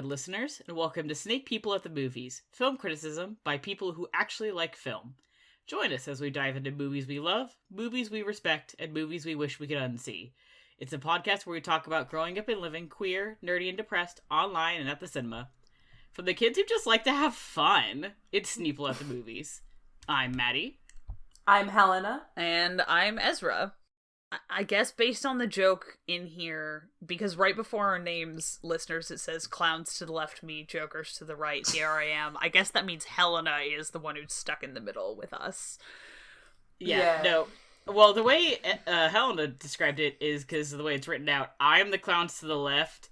beloved listeners, and welcome to Snake People at the Movies, film criticism by people who actually like film. Join us as we dive into movies we love, movies we respect, and movies we wish we could unsee. It's a podcast where we talk about growing up and living queer, nerdy, and depressed, online and at the cinema. For the kids who just like to have fun, it's Sneople at the Movies. I'm Matty. I'm Helena. And I'm Ezra. I guess based on the joke in here, because right before our names, listeners, it says clowns to the left, me, jokers to the right, here I am. I guess that means Helena is the one who's stuck in the middle with us. Yeah. No. Well, the way Helena described it is because of the way it's written out. I'm the clowns to the left,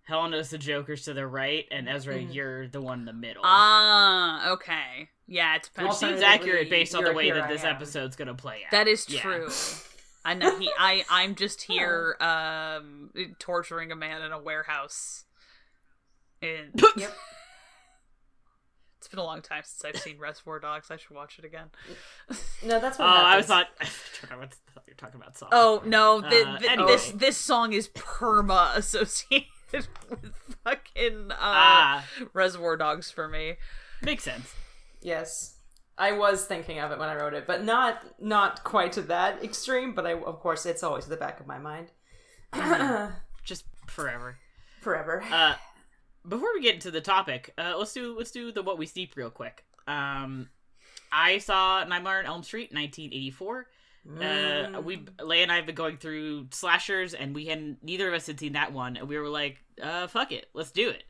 Helena's the jokers to the right, and Ezra, you're the one in the middle. Ah, okay. Yeah, it's which seems accurate based on the way that this episode's going to play out. That is true. I know I'm just here torturing a man in a warehouse. And Yep. It's been a long time since I've seen Reservoir Dogs. I should watch it again. No, that's what I happens. thought you were talking about songs. Oh, no. Anyway. This song is perma associated with fucking Reservoir Dogs for me. Makes sense. Yes. I was thinking of it when I wrote it, but not quite to that extreme, but of course it's always at the back of my mind. Just forever. Forever. Before we get into the topic, let's do the what we steep real quick. I saw Nightmare on Elm Street 1984. Leia and I have been going through slashers, and neither of us had seen that one, and we were like, fuck it, let's do it.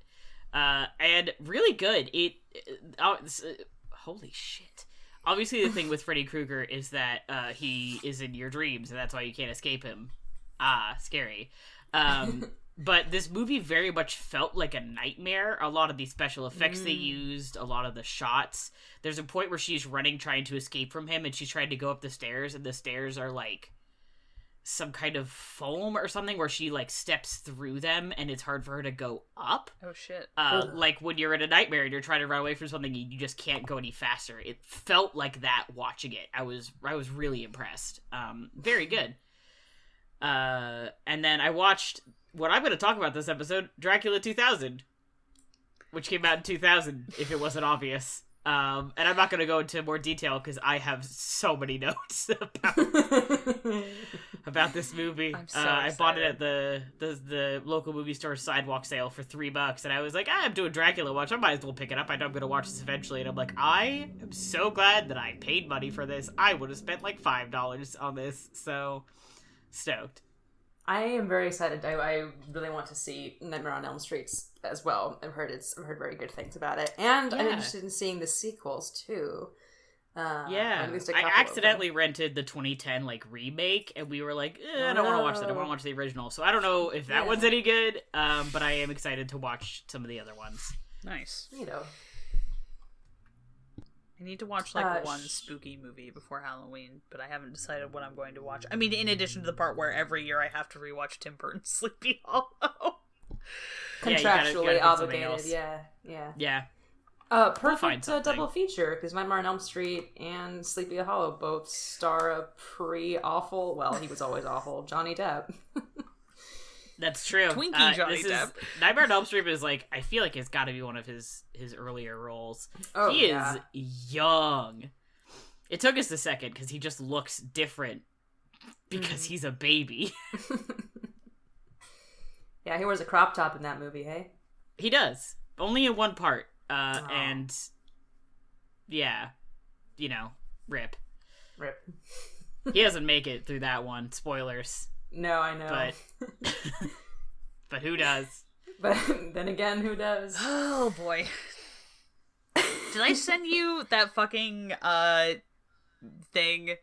And really good. Holy shit. Obviously, the thing with Freddy Krueger is that he is in your dreams, and that's why you can't escape him. Scary. But this movie very much felt like a nightmare. A lot of the special effects they used, a lot of the shots. There's a point where she's running, trying to escape from him, and she's trying to go up the stairs, and the stairs are like some kind of foam or something where she like steps through them and it's hard for her to go up. Oh shit. Like when you're in a nightmare and you're trying to run away from something, you just can't go any faster. It felt like that watching it. I was really impressed. Very good. And then I watched what I'm going to talk about this episode, Dracula 2000, which came out in 2000 if it wasn't obvious. And I'm not going to go into more detail because I have so many notes about this movie. I'm so I bought it excited. at the local movie store sidewalk sale for $3, and I was like, I'm doing Dracula watch. I might as well pick it up. I know I'm going to watch this eventually. And I'm like, I am so glad that I paid money for this. I would have spent like $5 on this. So stoked. I am very excited. I really want to see Nightmare on Elm Street as well. I've heard very good things about it, and I'm interested in seeing the sequels too. At least a couple I accidentally rented the 2010 like remake, and we were like, I don't want to watch that. I want to watch the original. So I don't know if that one's any good. But I am excited to watch some of the other ones. Nice. You know. I need to watch like one spooky movie before Halloween, but I haven't decided what I'm going to watch. I mean, in addition to the part where every year I have to rewatch Tim Burton's Sleepy Hollow. Contractually obligated, yeah. Perfect double feature, because Nightmare on Elm Street and Sleepy Hollow both star a awful, well, he was always awful, Johnny Depp. That's true. Twinkie Johnny Depp. Nightmare on Elm Street is like, I feel like it's got to be one of his earlier roles. Oh, he is young. It took us a second because he just looks different because he's a baby. Yeah, he wears a crop top in that movie, hey? He does. Only in one part. And yeah, rip. He doesn't make it through that one. Spoilers. No, I know. But who does? But then again, who does? Oh boy. Did I send you that fucking thing?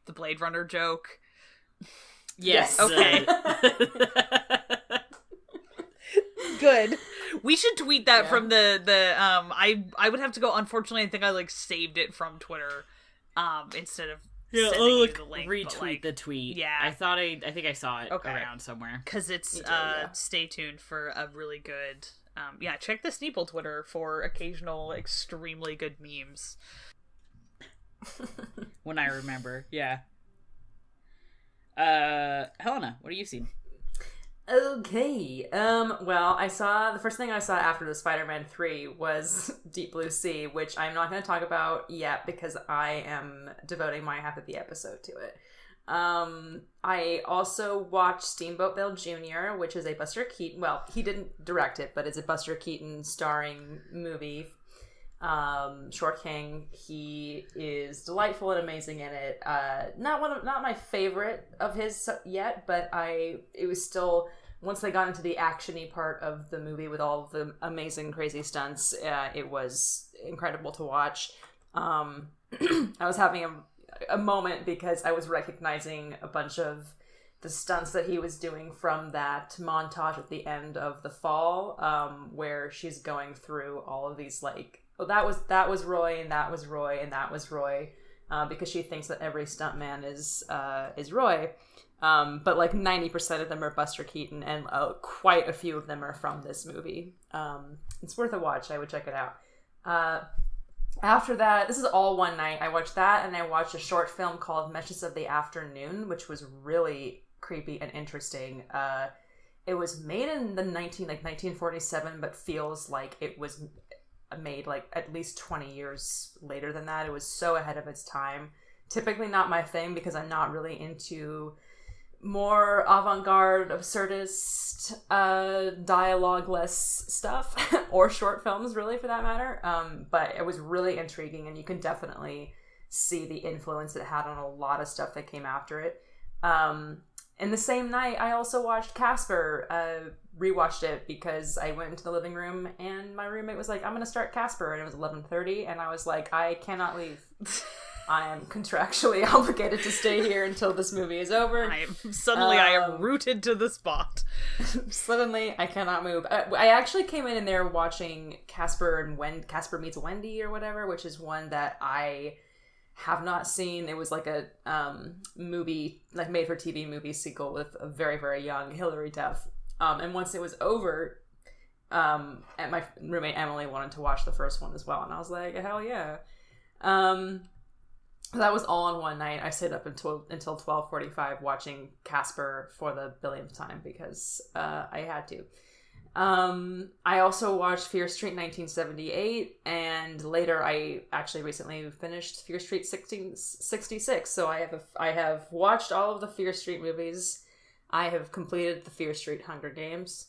The Blade Runner joke? Yes. Okay. Good. We should tweet that from the I would have to go, unfortunately. I think I like saved it from Twitter instead of sending you the link, retweet the tweet. Yeah, I think I saw it around somewhere. Because it's stay tuned for a really good check the Sneople Twitter for occasional extremely good memes. When I remember. Helena, what have you seen? Okay. Well, the first thing I saw after the Spider-Man 3 was Deep Blue Sea, which I'm not going to talk about yet because I am devoting my half of the episode to it. I also watched Steamboat Bill Jr., which is a Buster Keaton, well, he didn't direct it, but it's a Buster Keaton starring movie. Short King. He is delightful and amazing in it. Not my favorite of his yet, but it was still, once they got into the action-y part of the movie with all of the amazing crazy stunts, it was incredible to watch. I was having a moment because I was recognizing a bunch of the stunts that he was doing from that montage at the end of The Fall, where she's going through all of these that was Roy, and that was Roy, and that was Roy, because she thinks that every stuntman is Roy, but 90% of them are Buster Keaton, and quite a few of them are from this movie. It's worth a watch. I would check it out. After that, this is all one night. I watched that, and I watched a short film called Meshes of the Afternoon, which was really creepy and interesting. It was made in the 1947, but feels like it was made at least 20 years later than that. It was so ahead of its time. Typically not my thing because I'm not really into more avant-garde, absurdist, dialogue-less stuff, or short films, really, for that matter. But it was really intriguing, and you can definitely see the influence it had on a lot of stuff that came after it. And the same night, I also watched Casper, rewatched it because I went into the living room and my roommate was like, I'm going to start Casper. And it was 11:30 and I was like, I cannot leave. I am contractually obligated to stay here until this movie is over. I am rooted to the spot. Suddenly, I cannot move. I actually came in there watching Casper and Casper Meets Wendy or whatever, which is one that I have not seen. It was like a movie, made for TV movie sequel with a very, very young Hilary Duff. And once it was over, and my roommate Emily wanted to watch the first one as well, and I was like, hell yeah. That was all on one night. I stayed up until 12:45 watching Casper for the billionth time because I had to. I also watched Fear Street 1978, and later I actually recently finished Fear Street 66. So I have watched all of the Fear Street movies. I have completed the Fear Street Hunger Games.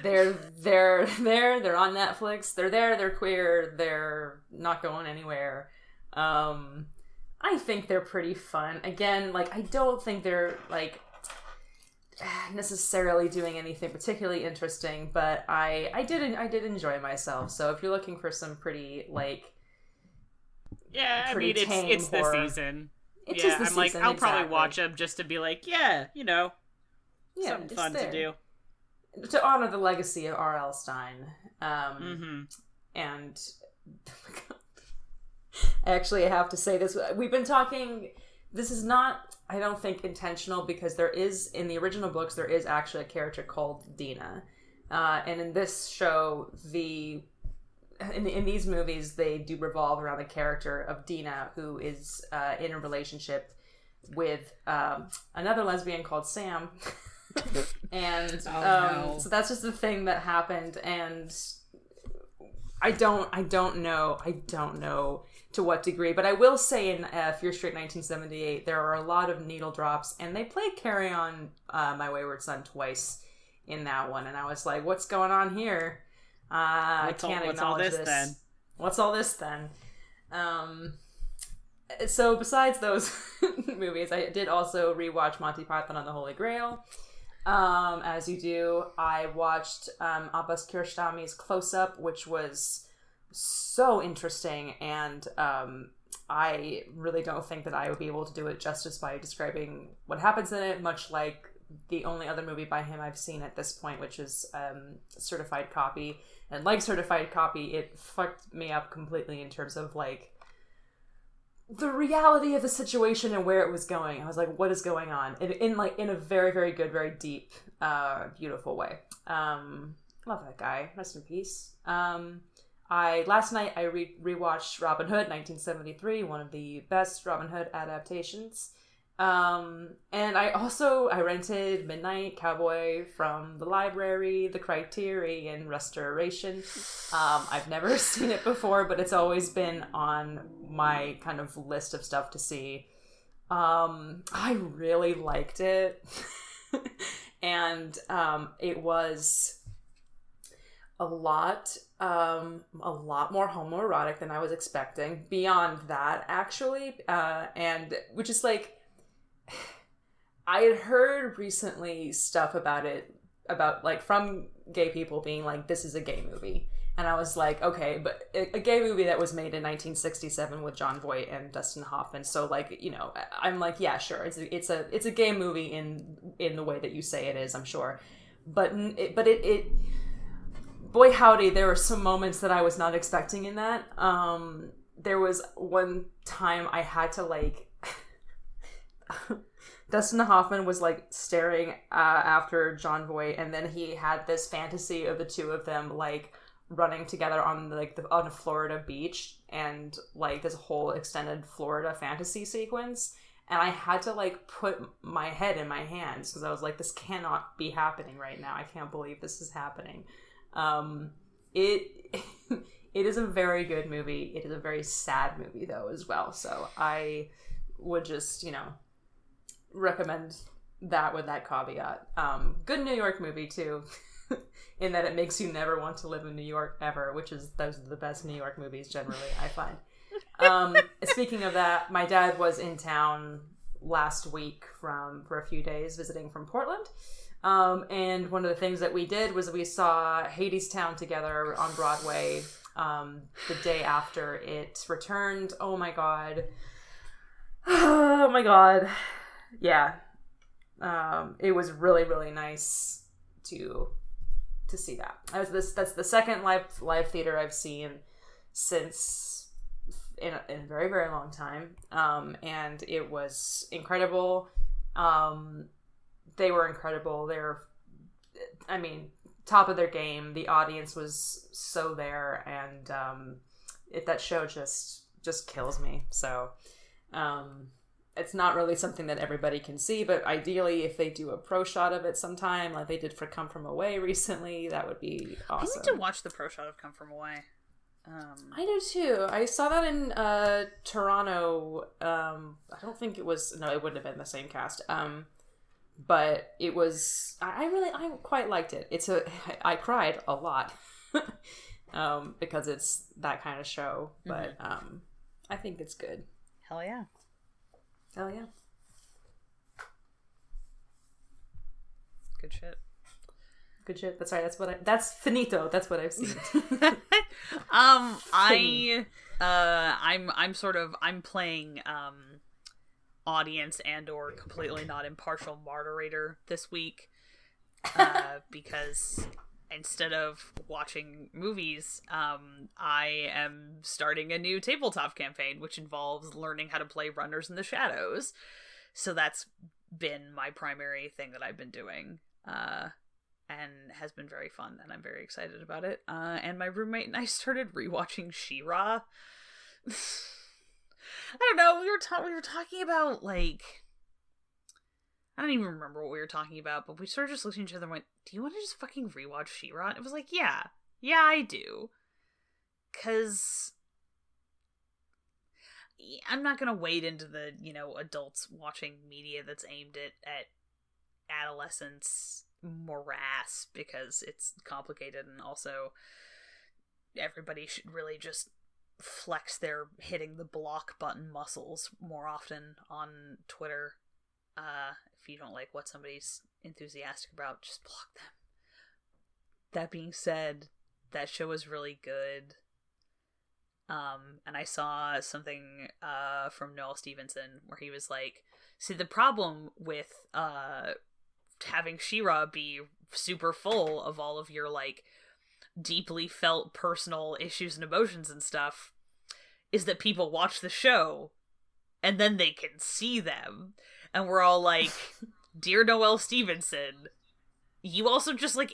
They're on Netflix. They're there, they're queer, they're not going anywhere. I think they're pretty fun. Again, I don't think they're necessarily doing anything particularly interesting, but I did enjoy myself. So if you're looking for some pretty it's the season. I'm season, I'll probably watch them just to be something fun to do. To honor the legacy of R.L. Stein. And I actually have to say this. We've been talking, this is not, I don't think, intentional, because there is, in the original books, there is actually a character called Dina. And in this show, in these movies, they do revolve around the character of Dina, who is in a relationship with another lesbian called Sam. And so that's just the thing that happened, and I don't know to what degree, but I will say in Fear Street 1978 there are a lot of needle drops, and they play Carry On My Wayward Son twice in that one, and I was like, what's going on here? I can't acknowledge this. What's all this then? So besides those movies, I did also rewatch Monty Python and the Holy Grail. As you do, I watched Abbas Kiarostami's Close Up, which was so interesting, and I really don't think that I would be able to do it justice by describing what happens in it, much like the only other movie by him I've seen at this point, which is Certified Copy. And like Certified Copy, it fucked me up completely in terms of the reality of the situation and where it was going. I was like, what is going on? In a very, very good, very deep, beautiful way. Love that guy. Rest in peace. Last night I rewatched Robin Hood 1973, one of the best Robin Hood adaptations. And I rented Midnight Cowboy from the library, the Criterion Restoration. I've never seen it before, but it's always been on my kind of list of stuff to see. I really liked it. And it was a lot more homoerotic than I was expecting. Beyond that, actually, and which is like, I had heard recently stuff about it, about like from gay people being like, this is a gay movie. And I was like, okay, but a gay movie that was made in 1967 with Jon Voight and Dustin Hoffman. So like, you know, I'm like, yeah, sure. It's a gay movie in the way that you say it is, I'm sure. But boy howdy, there were some moments that I was not expecting in that. There was one time I had to like, Dustin Hoffman was like staring after Jon Voight, and then he had this fantasy of the two of them like running together on on a Florida beach, and like this whole extended Florida fantasy sequence. And I had to like put my head in my hands because I was like, this cannot be happening right now. I can't believe this is happening. It is a very good movie. It is a very sad movie though as well. So I would just, you know, recommend that with that caveat. Good New York movie too, in that it makes you never want to live in New York ever, which is, those are the best New York movies generally, I find. Speaking of that, my dad was in town last week for a few days visiting from Portland. And one of the things that we did was we saw Hadestown together on Broadway the day after it returned. Oh my god. Yeah. It was really, really nice to see that. That's the second live theater I've seen since in a very, very long time. And it was incredible. They were incredible. I mean, top of their game. The audience was so there, and that show just kills me. So it's not really something that everybody can see, but ideally if they do a pro shot of it sometime, like they did for Come From Away recently, that would be awesome. I need to watch the pro shot of Come From Away. I do too. I saw that in Toronto. I don't think it was, no, it wouldn't have been the same cast. But it was, I quite liked it. I cried a lot because it's that kind of show, but I think it's good. Hell yeah. Hell yeah. Good shit. Good shit. That's right. That's finito. That's what I've seen. I'm playing audience and or completely not impartial moderator this week because instead of watching movies, I am starting a new tabletop campaign which involves learning how to play Runners in the Shadows. So that's been my primary thing that I've been doing, and has been very fun, and I'm very excited about it. And my roommate and I started rewatching She-Ra. I don't know, we were talking about, like, I don't even remember what we were talking about, but we sort of just looked at each other and went, do you want to just fucking rewatch She-Ra? And it was like, yeah, I do. 'Cause I'm not gonna wade into the, you know, adults watching media that's aimed at adolescents morass, because it's complicated, and also everybody should really just flex their hitting the block button muscles more often on Twitter. If you don't like what somebody's enthusiastic about, just block them. That being said, that show is really good. And I saw something from Noel Stevenson where he was like, see, the problem with having She-Ra be super full of all of your, like, deeply felt personal issues and emotions and stuff is that people watch the show and then they can see them, and we're all like, dear Noel Stevenson, you also just, like,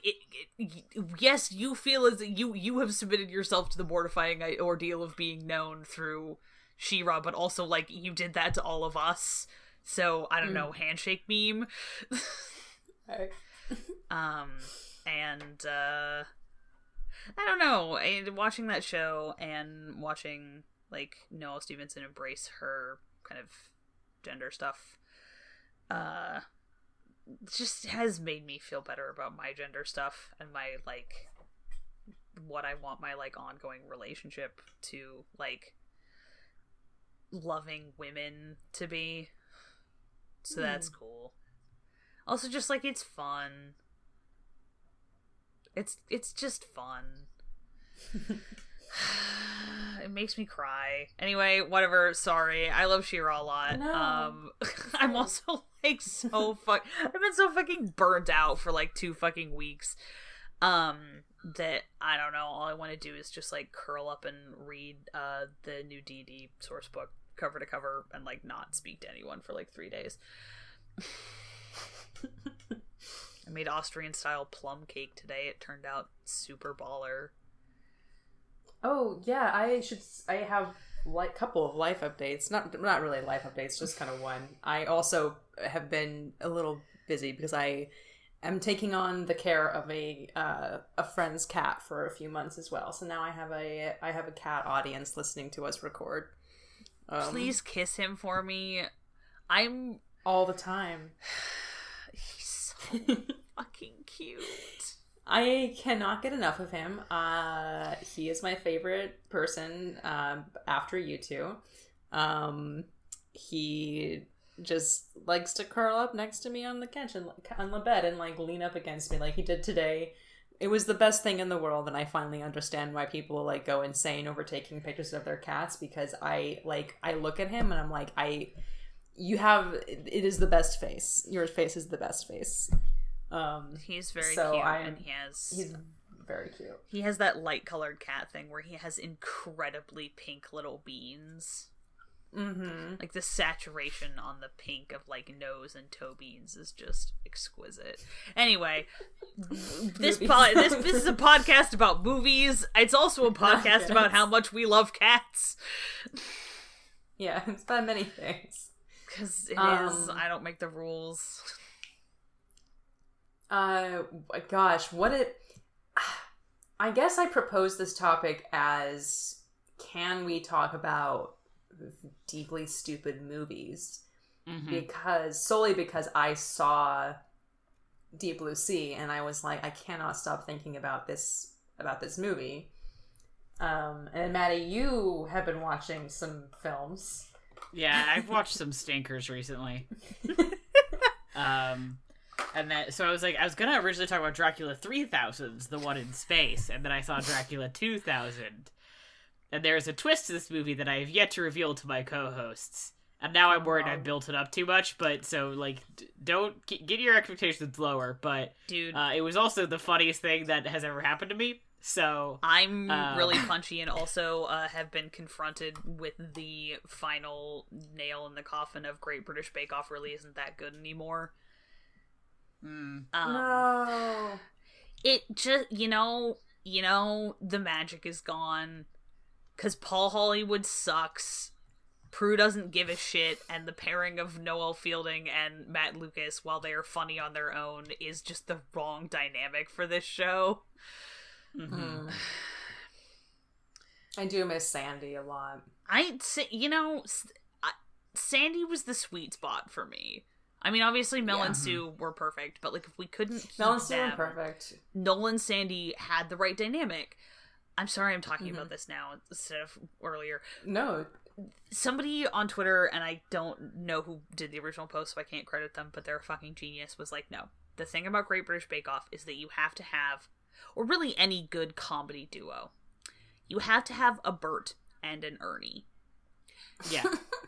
yes, you feel as you have submitted yourself to the mortifying ordeal of being known through She-Ra, but also, like, you did that to all of us So, I don't know, handshake meme. Right. And, I don't know, watching that show and watching, like, Noelle Stevenson embrace her kind of gender stuff, just has made me feel better about my gender stuff and my, like, what I want my, like, ongoing relationship to, like, loving women to be. So that's cool. Also, just, like, it's fun. It's just fun. It makes me cry. Anyway, whatever. Sorry. I love She-Ra a lot. No. I'm also, like, I've been so fucking burnt out for, like, 2 fucking weeks. That, I don't know, all I want to do is just, like, curl up and read, the new D&D source book cover to cover and, like, not speak to anyone for, like, 3 days. I made Austrian-style plum cake today. It turned out super baller. Oh, yeah, I have a couple of life updates. Not really life updates, just kind of one. I also have been a little busy because I am taking on the care of a friend's cat for a few months as well. So now I have a cat audience listening to us record. Please kiss him for me. I'm all the time. He's so fucking cute. I cannot get enough of him. He is my favorite person after you two. He just likes to curl up next to me on the couch and on the bed and like lean up against me like he did today. It was the best thing in the world, and I finally understand why people like go insane over taking pictures of their cats, because I look at him and I'm like, it is the best face. Your face is the best face. He's very cute, and he's very cute. He has that light colored cat thing where he has incredibly pink little beans. Mm-hmm. Like the saturation on the pink of like nose and toe beans is just exquisite. Anyway, this is a podcast about movies. It's also a podcast about how much we love cats. Yeah, it's about many things. Because it is. I don't make the rules. Gosh, I guess I proposed this topic as, can we talk about deeply stupid movies? Mm-hmm. Solely because I saw Deep Blue Sea and I was like, I cannot stop thinking about this movie. And Matty, you have been watching some films. Yeah, I've watched some stinkers recently. So I was gonna originally talk about Dracula 3000, the one in space, and then I saw Dracula 2000. And there's a twist to this movie that I have yet to reveal to my co-hosts. And now I'm worried I've built it up too much, but so, like, don't get your expectations lower, but dude, it was also the funniest thing that has ever happened to me. So I'm really punchy and also have been confronted with the final nail in the coffin of Great British Bake Off really isn't that good anymore. No. It just, the magic is gone. Because Paul Hollywood sucks. Prue doesn't give a shit, and the pairing of Noel Fielding and Matt Lucas, while they are funny on their own, is just the wrong dynamic for this show. Mm-hmm. I do miss Sandy a lot. Sandy was the sweet spot for me. I mean, obviously Mel and Sue were perfect, but like if we couldn't keep Mel and Sue them, were perfect. Noel and Sandy had the right dynamic. I'm sorry I'm talking about this now instead of earlier. No. Somebody on Twitter, and I don't know who did the original post, so I can't credit them, but they're a fucking genius, was like, no. The thing about Great British Bake Off is that you have to have, or really any good comedy duo, you have to have a Bert and an Ernie. Yeah.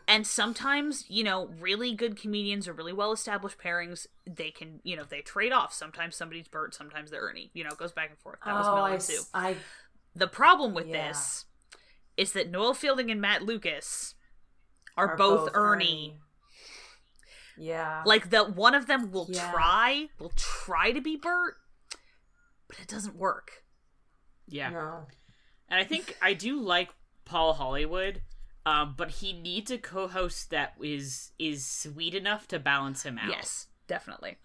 And sometimes, really good comedians or really well-established pairings, they can, they trade off. Sometimes somebody's Bert, sometimes they're Ernie. It goes back and forth. That was Mel and Sue. The problem with this is that Noel Fielding and Matt Lucas are both Ernie. Yeah. Like, one of them will try to be Bert, but it doesn't work. Yeah. No. And I think I do like Paul Hollywood, But he needs a co-host that is sweet enough to balance him out. Yes, definitely.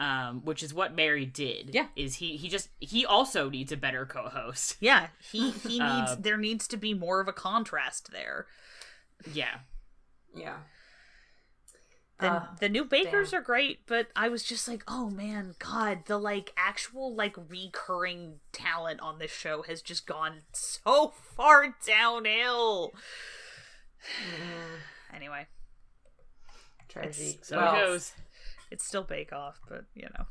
Which is what Mary did. Yeah. Is he also needs a better co-host. Yeah, he needs, there needs to be more of a contrast there. Yeah. Yeah. The new Bakers are great, but I was just like, oh man, God, the like actual like recurring talent on this show has just gone so far downhill. Anyway, tragedy. So it goes. It's still Bake Off, but you know,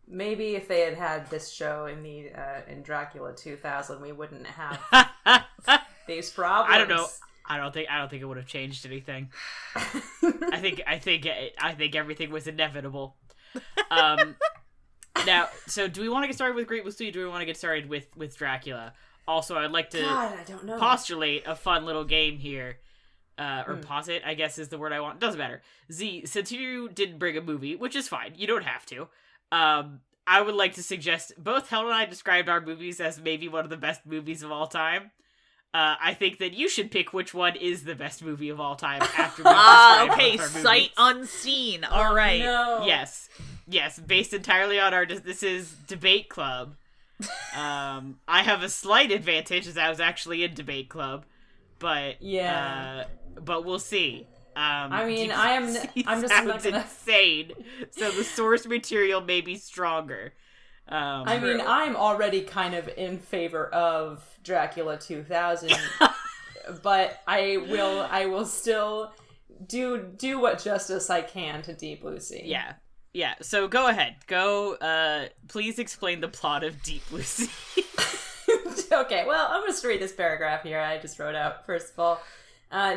maybe if they had this show in the in Dracula 2000, we wouldn't have these problems. I don't know. I don't think it would have changed anything. I think everything was inevitable. Now, so do we want to get started with Great Blue Sea? Or do we want to get started with Dracula? Also, I'd like to postulate a fun little game here. Posit, I guess is the word I want. Doesn't matter. Z, since you didn't bring a movie, which is fine, you don't have to. I would like to suggest both Helena and I described our movies as maybe one of the best movies of all time. I think that you should pick which one is the best movie of all time after we describe okay, sight unseen. All right. No. Yes, based entirely on this is Debate Club. I have a slight advantage as I was actually in Debate Club, but but we'll see. I mean, I'm just not gonna... insane. So the source material may be stronger. I mean, I'm already kind of in favor of Dracula 2000, but I will still do what justice I can to Deep Blue Sea. Yeah. So go ahead. Please explain the plot of Deep Blue Sea. Okay, well, I'm going to read this paragraph here I just wrote out, first of all.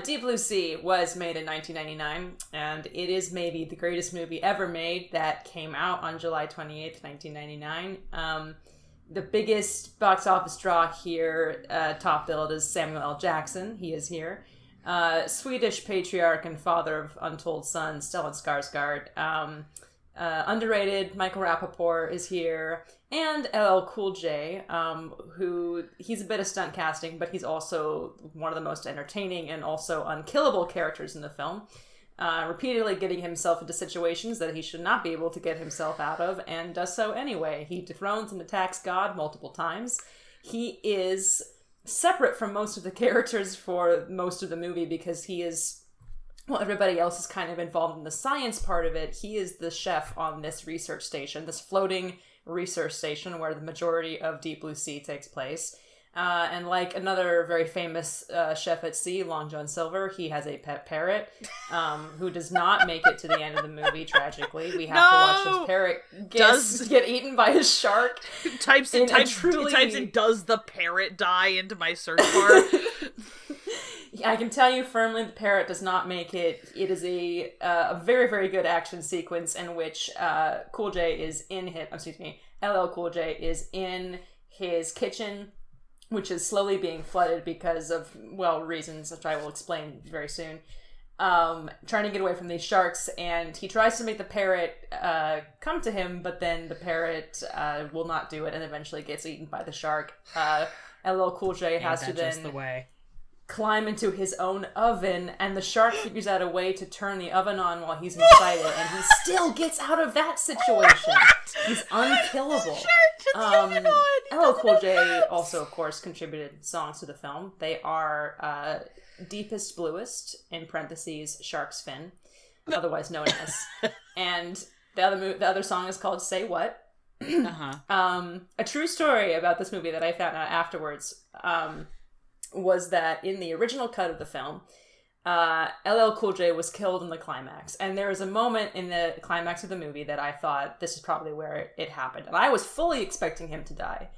Deep Blue Sea was made in 1999, and it is maybe the greatest movie ever made that came out on July 28th, 1999. The biggest box office draw here, top billed, is Samuel L. Jackson. He is here. Swedish patriarch and father of untold sons, Stellan Skarsgård. Underrated, Michael Rappaport is here. And LL Cool J, who, he's a bit of stunt casting, but he's also one of the most entertaining and also unkillable characters in the film. Repeatedly getting himself into situations that he should not be able to get himself out of, and does so anyway. He dethrones and attacks God multiple times. He is separate from most of the characters for most of the movie because he is, well, everybody else is kind of involved in the science part of it. He is the chef on this research station, this floating research station where the majority of Deep Blue Sea takes place. And like another very famous chef at sea, Long John Silver, he has a pet parrot who does not make it to the end of the movie, tragically. We have to watch this parrot get eaten by a shark. Types in, does the parrot die into my search bar? I can tell you firmly the parrot does not make it. It is a very, very good action sequence in which Cool J is LL Cool J is in his kitchen, which is slowly being flooded because of, well, reasons which I will explain very soon. Trying to get away from these sharks, and he tries to make the parrot come to him, but then the parrot will not do it and eventually gets eaten by the shark. LL Cool J has to then climb into his own oven, and the shark figures out a way to turn the oven on while he's inside it, and he still gets out of that situation. He's unkillable. LL Cool J also, of course, contributed songs to the film. They are Deepest Bluest, in parentheses, Shark's Fin, otherwise known as. And the other song is called Say What. A true story about this movie that I found out afterwards was that in the original cut of the film, LL Cool J was killed in the climax. And there was a moment in the climax of the movie that I thought, this is probably where it happened. And I was fully expecting him to die.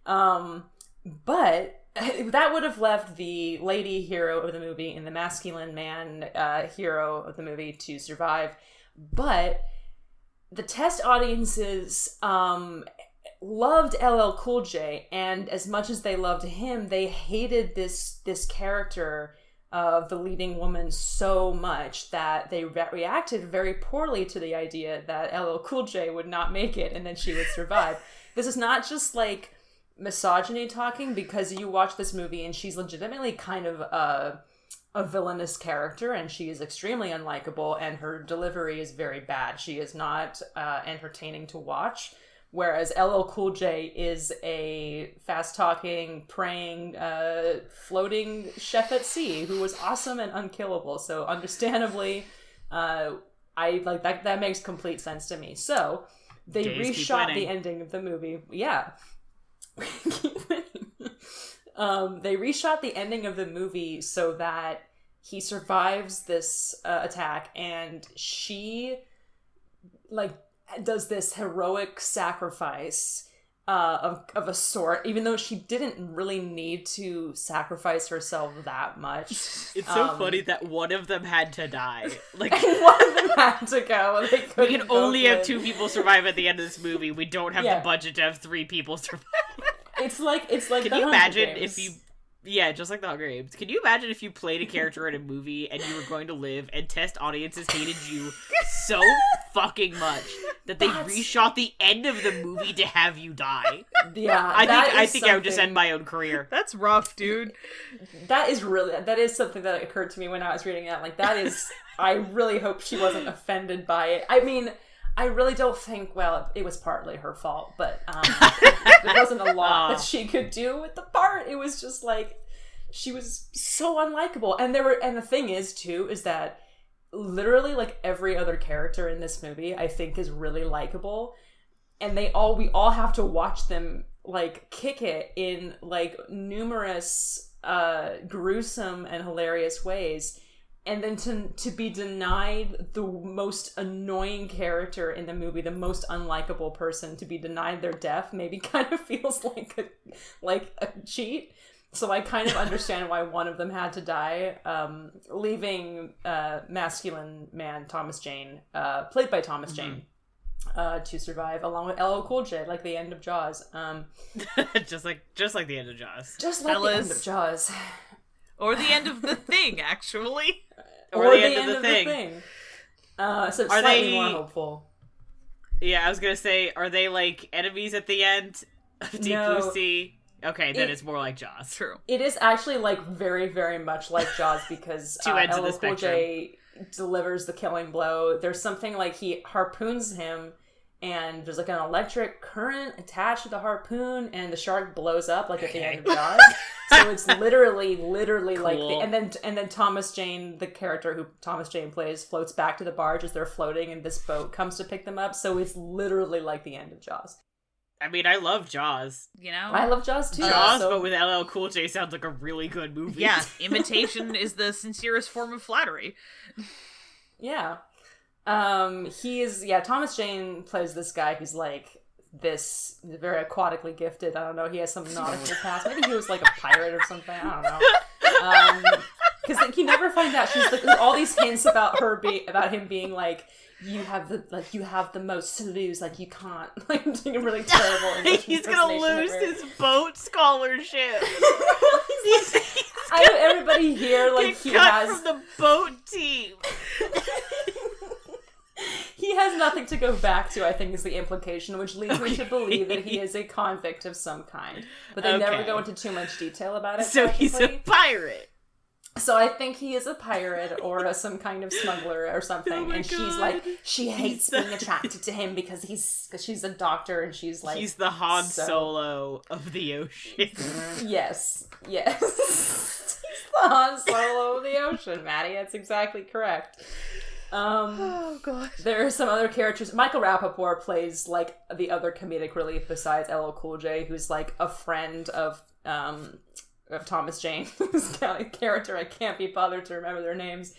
But that would have left the lady hero of the movie and the masculine man hero of the movie to survive. But the test audiences loved LL Cool J, and as much as they loved him, they hated this character of the leading woman so much that they reacted very poorly to the idea that LL Cool J would not make it and then she would survive. This is not just like misogyny talking, because you watch this movie and she's legitimately kind of a villainous character, and she is extremely unlikable, and her delivery is very bad. She is not entertaining to watch. Whereas LL Cool J is a fast-talking, praying, floating chef at sea who was awesome and unkillable. So understandably, I like that makes complete sense to me. So they reshot the ending of the movie. Yeah. They reshot the ending of the movie so that he survives this attack, and she does this heroic sacrifice of a sort, even though she didn't really need to sacrifice herself that much. It's so funny that one of them had to die. Like one of them had to go. We can only have 2 people survive at the end of this movie. We don't have the budget to have 3 people survive. It's like. Can you imagine if you? Yeah, just like the Hunger Games. Can you imagine if you played a character in a movie and you were going to live and test audiences hated you so fucking much that they reshot the end of the movie to have you die? Yeah, I think I would just end my own career. That's rough, dude. That is something that occurred to me when I was reading that. Like, that is, I really hope she wasn't offended by it. I mean, I really don't think, well, it was partly her fault, but there wasn't a lot that she could do with the part. It was just like, she was so unlikable. And the thing is, too, is that literally, like, every other character in this movie, I think, is really likable. And we all have to watch them, like, kick it in, like, numerous gruesome and hilarious ways. And then to be denied the most annoying character in the movie, the most unlikable person, to be denied their death maybe kind of feels like a cheat. So I kind of understand why one of them had to die, leaving masculine man Thomas Jane, played by Thomas Jane, to survive along with LL Cool J, like the end of Jaws. just like the end of Jaws. Just like the end of Jaws. Or the end of The Thing, actually. Or the end of the thing. So it's slightly more hopeful. Yeah, I was going to say, are they like enemies at the end of Deep Blue Sea? Okay, then it's more like Jaws. True. It is actually like very, very much like Jaws because LL Cool J delivers the killing blow. There's something like he harpoons him, and there's like an electric current attached to the harpoon, and the shark blows up like at the end of Jaws. So it's literally cool. Like and then Thomas Jane, the character who Thomas Jane plays, floats back to the barge as they're floating, and this boat comes to pick them up. So it's literally like the end of Jaws. I mean, I love Jaws. You know, I love Jaws too. But with LL Cool J sounds like a really good movie. Yeah, imitation is the sincerest form of flattery. Yeah. Thomas Jane plays this guy who's like this very aquatically gifted. I don't know, he has some nautical past. Maybe he was like a pirate or something. I don't know. Because you never find out. She's like, there's all these hints about him being like, you have the most to lose, like you can't, like doing a really terrible English he's gonna lose his boat scholarship. I know everybody here like he has from the boat team. He has nothing to go back to, I think, is the implication, which leads me to believe that he is a convict of some kind. But they never go into too much detail about it. So he's a pirate. So I think he is a pirate or some kind of smuggler or something. Oh and she's like, she hates being attracted to him because she's a doctor, and she's like, he's the Han Solo of the ocean. Yes. He's the Han Solo of the ocean, Matty. That's exactly correct. Oh god. There are some other characters. Michael Rapaport plays like the other comedic relief besides LL Cool J, who's like a friend of Thomas Jane, who's kind of character I can't be bothered to remember their names.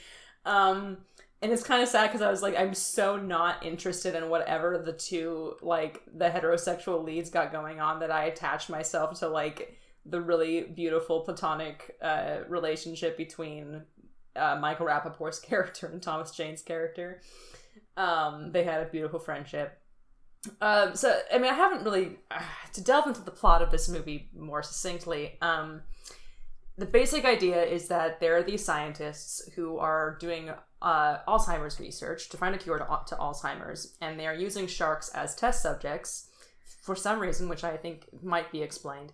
And it's kind of sad because I was like, I'm so not interested in whatever the two, like, the heterosexual leads got going on that I attached myself to, like, the really beautiful platonic relationship between Michael Rapaport's character and Thomas Jane's character. They had a beautiful friendship. So, I mean, I haven't really... to delve into the plot of this movie more succinctly, the basic idea is that there are these scientists who are doing Alzheimer's research to find a cure to Alzheimer's, and they are using sharks as test subjects for some reason, which I think might be explained.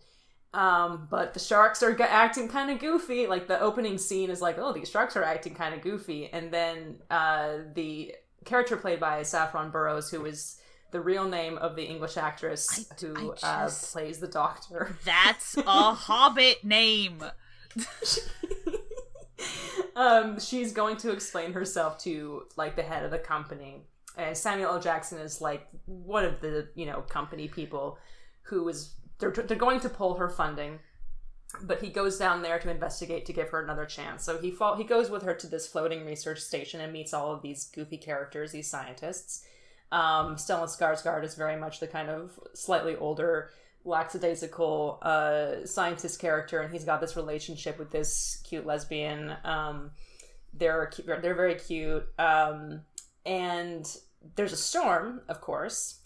But the sharks are acting kind of goofy. Like, the opening scene is like, oh, these sharks are acting kind of goofy. And then the character played by Saffron Burrows, who is the real name of the English actress who plays the Doctor. That's a Hobbit name! She's going to explain herself to, like, the head of the company. And Samuel L. Jackson is, like, one of the, company people who is... They're going to pull her funding, but he goes down there to investigate to give her another chance. So he goes with her to this floating research station and meets all of these goofy characters, these scientists. Stellan Skarsgård is very much the kind of slightly older, lackadaisical scientist character, and he's got this relationship with this cute lesbian. They're very cute, and there's a storm, of course,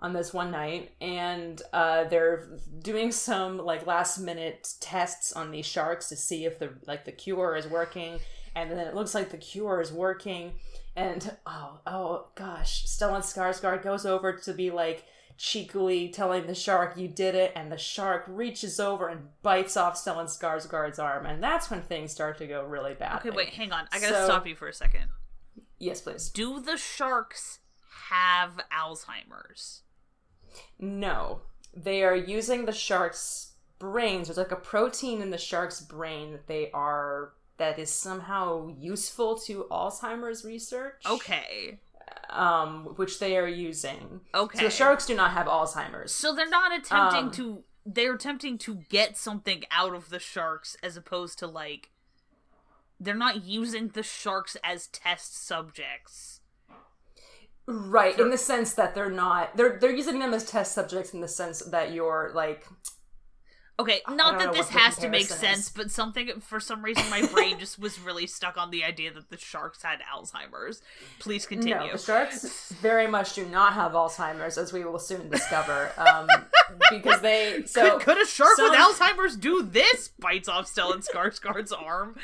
on this one night, and they're doing some like last minute tests on these sharks to see if the cure is working, and then it looks like the cure is working, and oh gosh, Stellan Skarsgård goes over to be like cheekily telling the shark, "You did it," and the shark reaches over and bites off Stellan Skarsgård's arm, and that's when things start to go really bad. Okay, wait, hang on, I gotta stop you for a second. Yes, please. Do the sharks have Alzheimer's? No, they are using the shark's brains. There's like a protein in the shark's brain that is somehow useful to Alzheimer's research. Okay. Which they are using. Okay. So the sharks do not have Alzheimer's. So they're not attempting they're attempting to get something out of the sharks, as opposed to, like, they're not using the sharks as test subjects. Right, in the sense that they're using them as test subjects in the sense that you're, like... Okay, not that this has to make sense, but for some reason my brain just was really stuck on the idea that the sharks had Alzheimer's. Please continue. No, the sharks very much do not have Alzheimer's, as we will soon discover. Because they... Could a shark with Alzheimer's do this? Bites off Stellan Skarsgård's arm.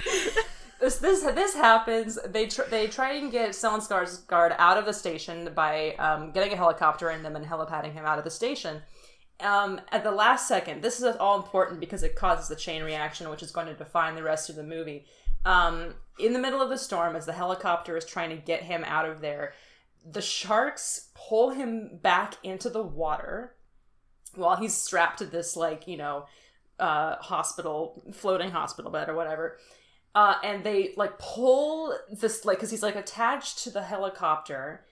This happens. They try and get Stellan Skarsgård out of the station by getting a helicopter in them and helipadding him out of the station. At the last second, this is all important because it causes the chain reaction, which is going to define the rest of the movie. In the middle of the storm, as the helicopter is trying to get him out of there, the sharks pull him back into the water while he's strapped to this, like, floating hospital bed or whatever. And they, like, pull this, like, because he's, like, attached to the helicopter,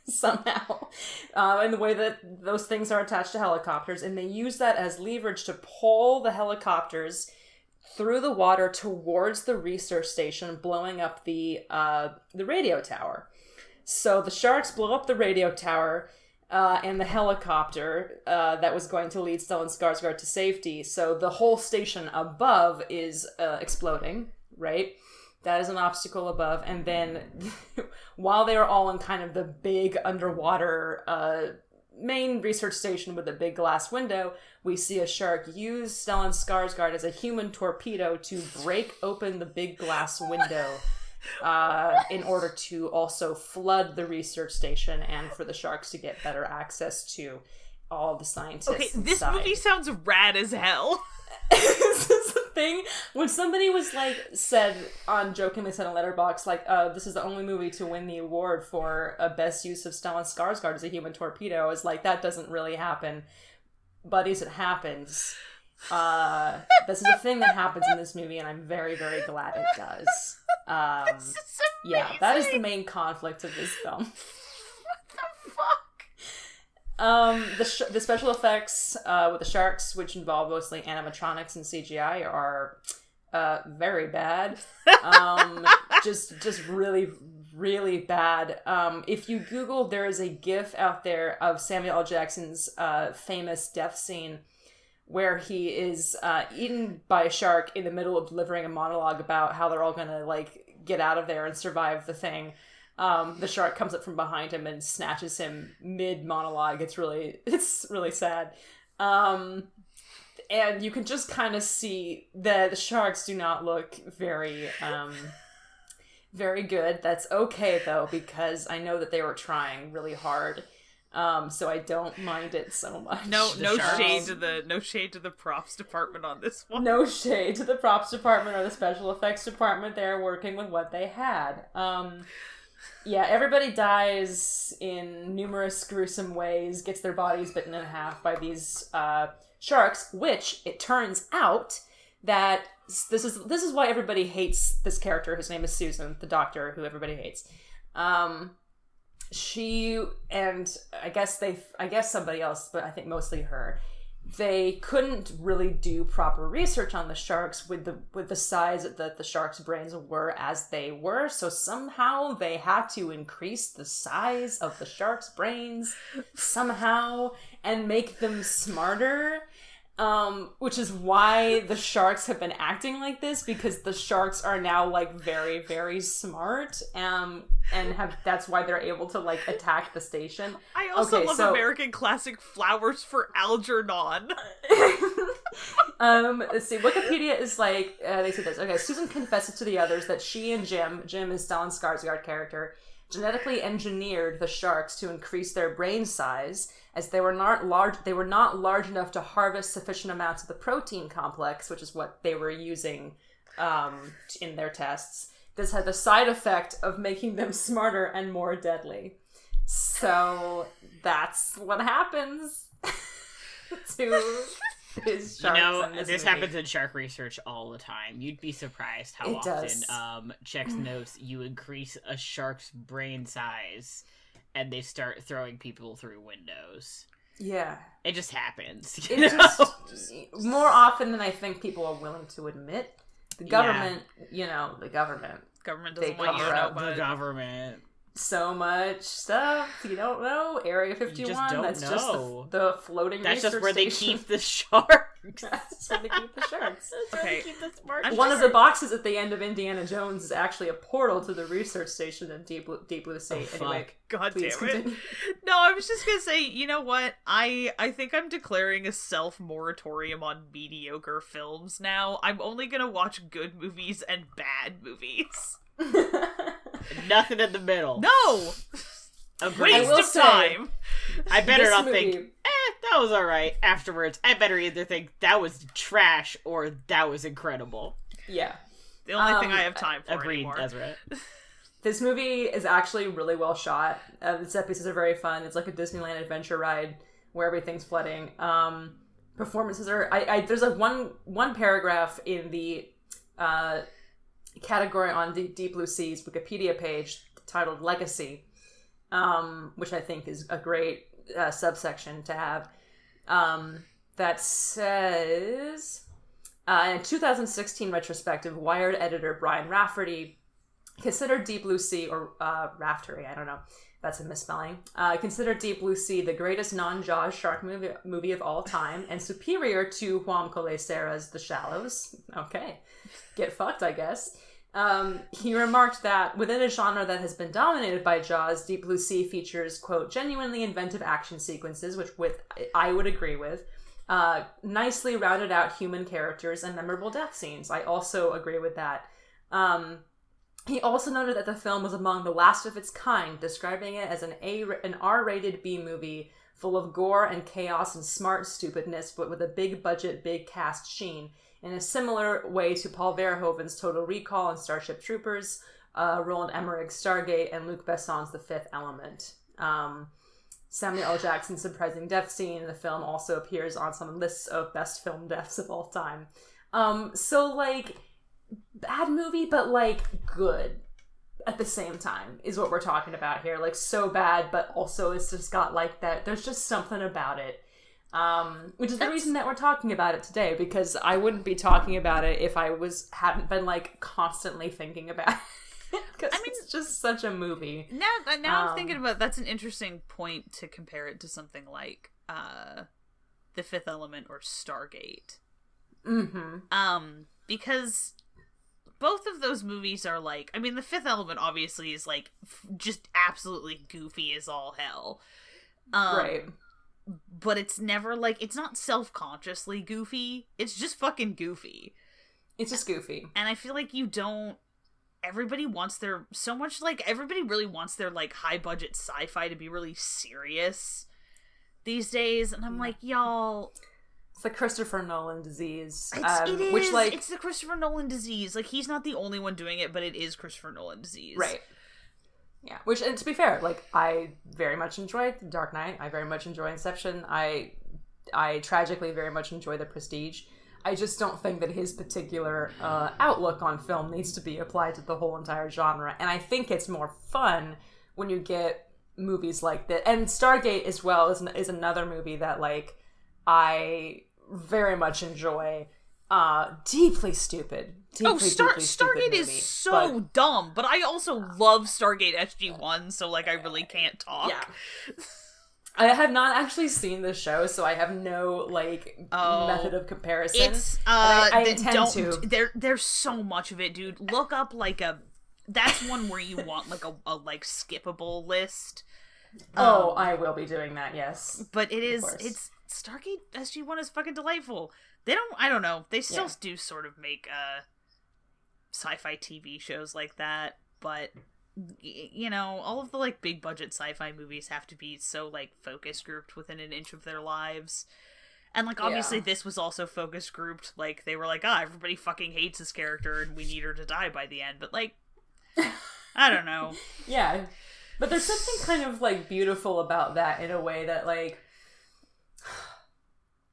somehow, in the way that those things are attached to helicopters, and they use that as leverage to pull the helicopters through the water towards the research station, blowing up the radio tower. So the sharks blow up the radio tower, and the helicopter that was going to lead Stellan Skarsgård to safety. So the whole station above is exploding, right? That is an obstacle above. And then while they are all in kind of the big underwater main research station with a big glass window, we see a shark use Stellan Skarsgård as a human torpedo to break open the big glass window. In order to also flood the research station and for the sharks to get better access to all the scientists. Okay, this movie sounds rad as hell. This is the thing. When somebody was jokingly said on Letterboxd, like, this is the only movie to win the award for best use of Stellan Skarsgård as a human torpedo, I was like, that doesn't really happen. Buddies, it happens. This is a thing that happens in this movie, and I'm very, very glad it does. Yeah, that is the main conflict of this film. What the fuck? The special effects with the sharks, which involve mostly animatronics and CGI, are very bad. Just really, really bad. If you Google, there is a GIF out there of Samuel L. Jackson's famous death scene, where he is eaten by a shark in the middle of delivering a monologue about how they're all gonna, like, get out of there and survive the thing. The shark comes up from behind him and snatches him mid-monologue. It's really sad. And you can just kind of see that the sharks do not look very, very good. That's okay, though, because I know that they were trying really hard. So I don't mind it so much. No shade to the props department on this one. No shade to the props department or the special effects department. They're working with what they had. Yeah, everybody dies in numerous gruesome ways, gets their bodies bitten in half by these sharks, which it turns out that this is why everybody hates this character. His name is Susan, the doctor who everybody hates. She and I guess somebody else, but I think mostly her. They couldn't really do proper research on the sharks with the size that the sharks' brains were as they were. So somehow they had to increase the size of the sharks' brains somehow and make them smarter. Which is why the sharks have been acting like this, because the sharks are now like very, very smart, and that's why they're able to like attack the station. I also love American classic flowers for Algernon. Let's see. Wikipedia is like they say this. Okay, Susan confesses to the others that she and Jim is Stellan Skarsgård character, genetically engineered the sharks to increase their brain size, as they were not large enough to harvest sufficient amounts of the protein complex, which is what they were using in their tests. This had the side effect of making them smarter and more deadly. So that's what happens to his sharks. This happens in shark research all the time. You'd be surprised how often checks notes you increase a shark's brain size and they start throwing people through windows. Yeah. It just happens. Just more often than I think people are willing to admit. The government, the government. Government doesn't want you to know about the government. So much stuff you don't know. Area 51. That's just the floating. That's just where they keep the sharks. That's where they keep the sharks. Okay. Keep the smart One of the boxes at the end of Indiana Jones is actually a portal to the research station in Deep Blue Sea. Oh, anyway, God damn it. No, I was just gonna say, you know what? I think I'm declaring a self-moratorium on mediocre films now. I'm only gonna watch good movies and bad movies. Nothing in the middle. No! Waste of time. I better not think, that was alright. Afterwards, I better either think that was trash or that was incredible. Yeah. The only thing I have time for agreed, anymore. Ezra. This movie is actually really well shot. The set pieces are very fun. It's like a Disneyland adventure ride where everything's flooding. Performances are... there's like one paragraph in the category on the Deep Blue Sea's Wikipedia page titled Legacy, which I think is a great subsection to have, that says, in a 2016 retrospective, Wired editor Brian Raftery considered Deep Blue Sea, or Raftery, I don't know, that's a misspelling, considered Deep Blue Sea the greatest non-Jaws shark movie of all time, and superior to Juan Collet-Serra's The Shallows. Okay. Get fucked, I guess. He remarked that within a genre that has been dominated by Jaws, Deep Blue Sea features, quote, genuinely inventive action sequences, which I would agree with, nicely rounded out human characters and memorable death scenes. I also agree with that. He also noted that the film was among the last of its kind, describing it as an R-rated B-movie full of gore and chaos and smart stupidness, but with a big budget, big cast sheen, in a similar way to Paul Verhoeven's Total Recall and Starship Troopers, Roland Emmerich's Stargate, and Luc Besson's The Fifth Element. Samuel L. Jackson's surprising death scene in the film also appears on some lists of best film deaths of all time. So, like, bad movie, but, like, good at the same time is what we're talking about here. Like, so bad, but also it's just got, like, that. There's just something about it. Which is the reason that we're talking about it today, because I wouldn't be talking about it if I hadn't been like constantly thinking about it. Because it's just such a movie. Now I'm thinking about that's an interesting point to compare it to something like The Fifth Element or Stargate. Mm-hmm. Because both of those movies are like, I mean, The Fifth Element obviously is like just absolutely goofy as all hell. Right. But it's never like, it's not self-consciously goofy. It's just fucking goofy. It's just goofy. And I feel like you don't everybody wants their everybody really wants their like high budget sci-fi to be really serious these days, and I'm like, y'all, it's the Christopher Nolan disease. It is. Which, like, it's the Christopher Nolan disease. Like, he's not the only one doing it, but it is Christopher Nolan disease. Right. Yeah. Which, and to be fair, like, I very much enjoy The Dark Knight. I very much enjoy Inception. I tragically very much enjoy The Prestige. I just don't think that his particular outlook on film needs to be applied to the whole entire genre. And I think it's more fun when you get movies like that. And Stargate as well is another movie that, like, I very much enjoy. Deeply stupid. Stargate is so dumb, but I also love Stargate SG-1, so, like, I really can't talk. Yeah. I have not actually seen the show, so I have no, like, method of comparison. It's, I intend to. There's so much of it, dude. Look up, like, that's one where you want, like, a skippable list. I will be doing that, yes. But it's Stargate SG-1 is fucking delightful. I don't know. They still do sort of make sci-fi TV shows like that, but you know, all of the like big budget sci-fi movies have to be so like focus grouped within an inch of their lives. And like obviously this was also focus grouped, like they were like, everybody fucking hates this character and we need her to die by the end, but like I don't know. Yeah. But there's something kind of like beautiful about that in a way that like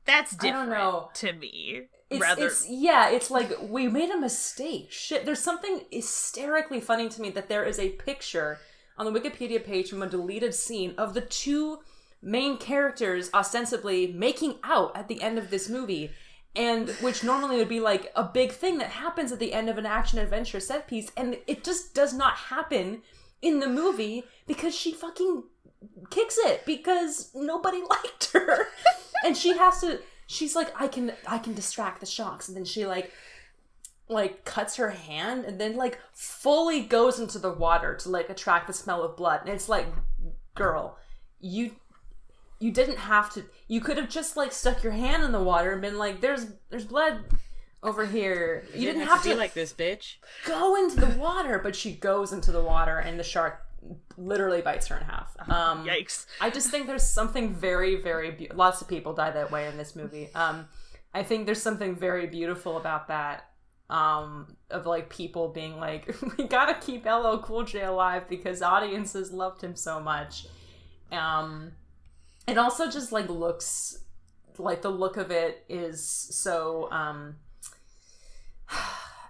that's different to me. It's like, we made a mistake. Shit, there's something hysterically funny to me that there is a picture on the Wikipedia page from a deleted scene of the two main characters ostensibly making out at the end of this movie, and which normally would be like a big thing that happens at the end of an action-adventure set piece, and it just does not happen in the movie because she fucking kicks it because nobody liked her. And she's like, I can distract the shocks, and then she like cuts her hand and then like fully goes into the water to like attract the smell of blood. And it's like, girl, you didn't have to, you could have just like stuck your hand in the water and been like, there's blood over here. You didn't have to be like this, bitch. Go into the water, but she goes into the water and the shark literally bites her in half. Yikes. I just think there's something very, very lots of people die that way in this movie. I think there's something very beautiful about that, of like people being like, we gotta keep LL Cool J alive because audiences loved him so much. It also just like looks like, the look of it is so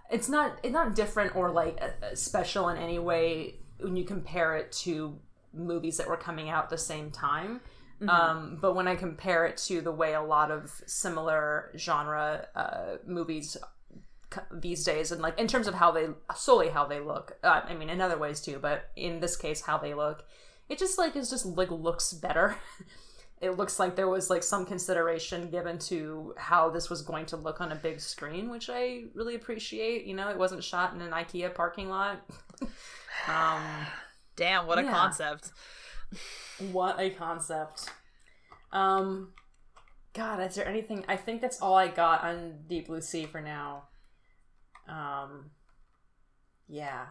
it's not different or like special in any way when you compare it to movies that were coming out at the same time. Mm-hmm. But when I compare it to the way a lot of similar genre movies these days, and like in terms of solely how they look, I mean in other ways too, but in this case how they look, it just like looks better. It looks like there was like some consideration given to how this was going to look on a big screen, which I really appreciate. You know, it wasn't shot in an IKEA parking lot. Damn, what a concept. What a concept. God, is there anything? I think that's all I got on Deep Blue Sea for now. Yeah.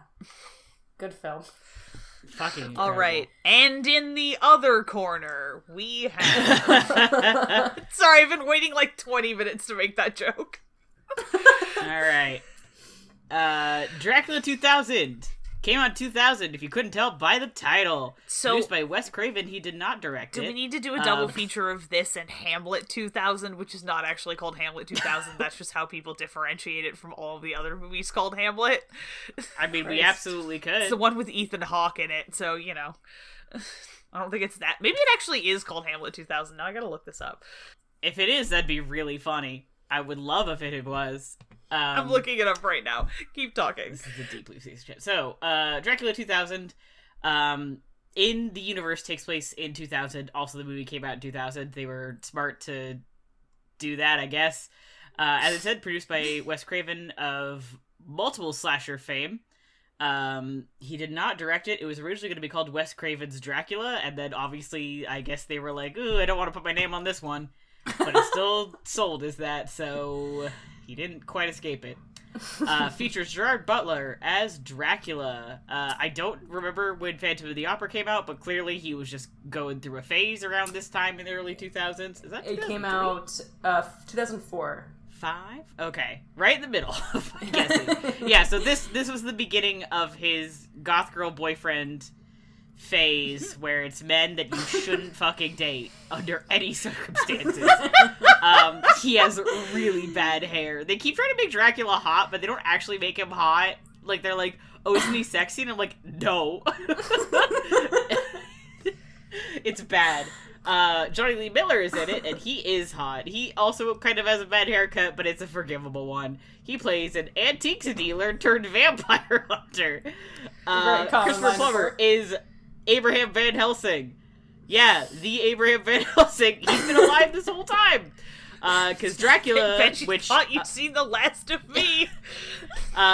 Good film. Fucking incredible. All right, and in the other corner, we have... Sorry, I've been waiting like 20 minutes to make that joke. All right. Dracula 2000. Came out 2000, if you couldn't tell by the title. So, produced by Wes Craven, he did not direct it. Do we need to do a double feature of this and Hamlet 2000, which is not actually called Hamlet 2000, that's just how people differentiate it from all the other movies called Hamlet? I mean, we absolutely could. It's the one with Ethan Hawke in it, so, you know. I don't think it's that. Maybe it actually is called Hamlet 2000. Now I gotta look this up. If it is, that'd be really funny. I would love if it was. I'm looking it up right now. Keep talking. This is a deep blue sea shit. So, Dracula 2000, in the universe takes place in 2000. Also, the movie came out in 2000. They were smart to do that, I guess. As I said, produced by Wes Craven of multiple slasher fame. He did not direct it. It was originally going to be called Wes Craven's Dracula, and then obviously, I guess they were like, ooh, I don't want to put my name on this one. But it's still sold as that, so he didn't quite escape it. Features Gerard Butler as Dracula. I don't remember when Phantom of the Opera came out, but clearly he was just going through a phase around this time in the early 2000s. Is that 2003? It came out 2004. 5? Okay. Right in the middle, I'm guessing. Yeah, so this was the beginning of his goth girl boyfriend phase where it's men that you shouldn't fucking date under any circumstances. He has really bad hair. They keep trying to make Dracula hot, but they don't actually make him hot. Like, they're like, oh, isn't he sexy? And I'm like, no. It's bad. Johnny Lee Miller is in it, and he is hot. He also kind of has a bad haircut, but it's a forgivable one. He plays an antiques dealer turned vampire hunter. Christopher Plummer is Abraham Van Helsing. Yeah, the Abraham Van Helsing. He's been alive this whole time. Because Dracula, which thought you'd seen the last of me.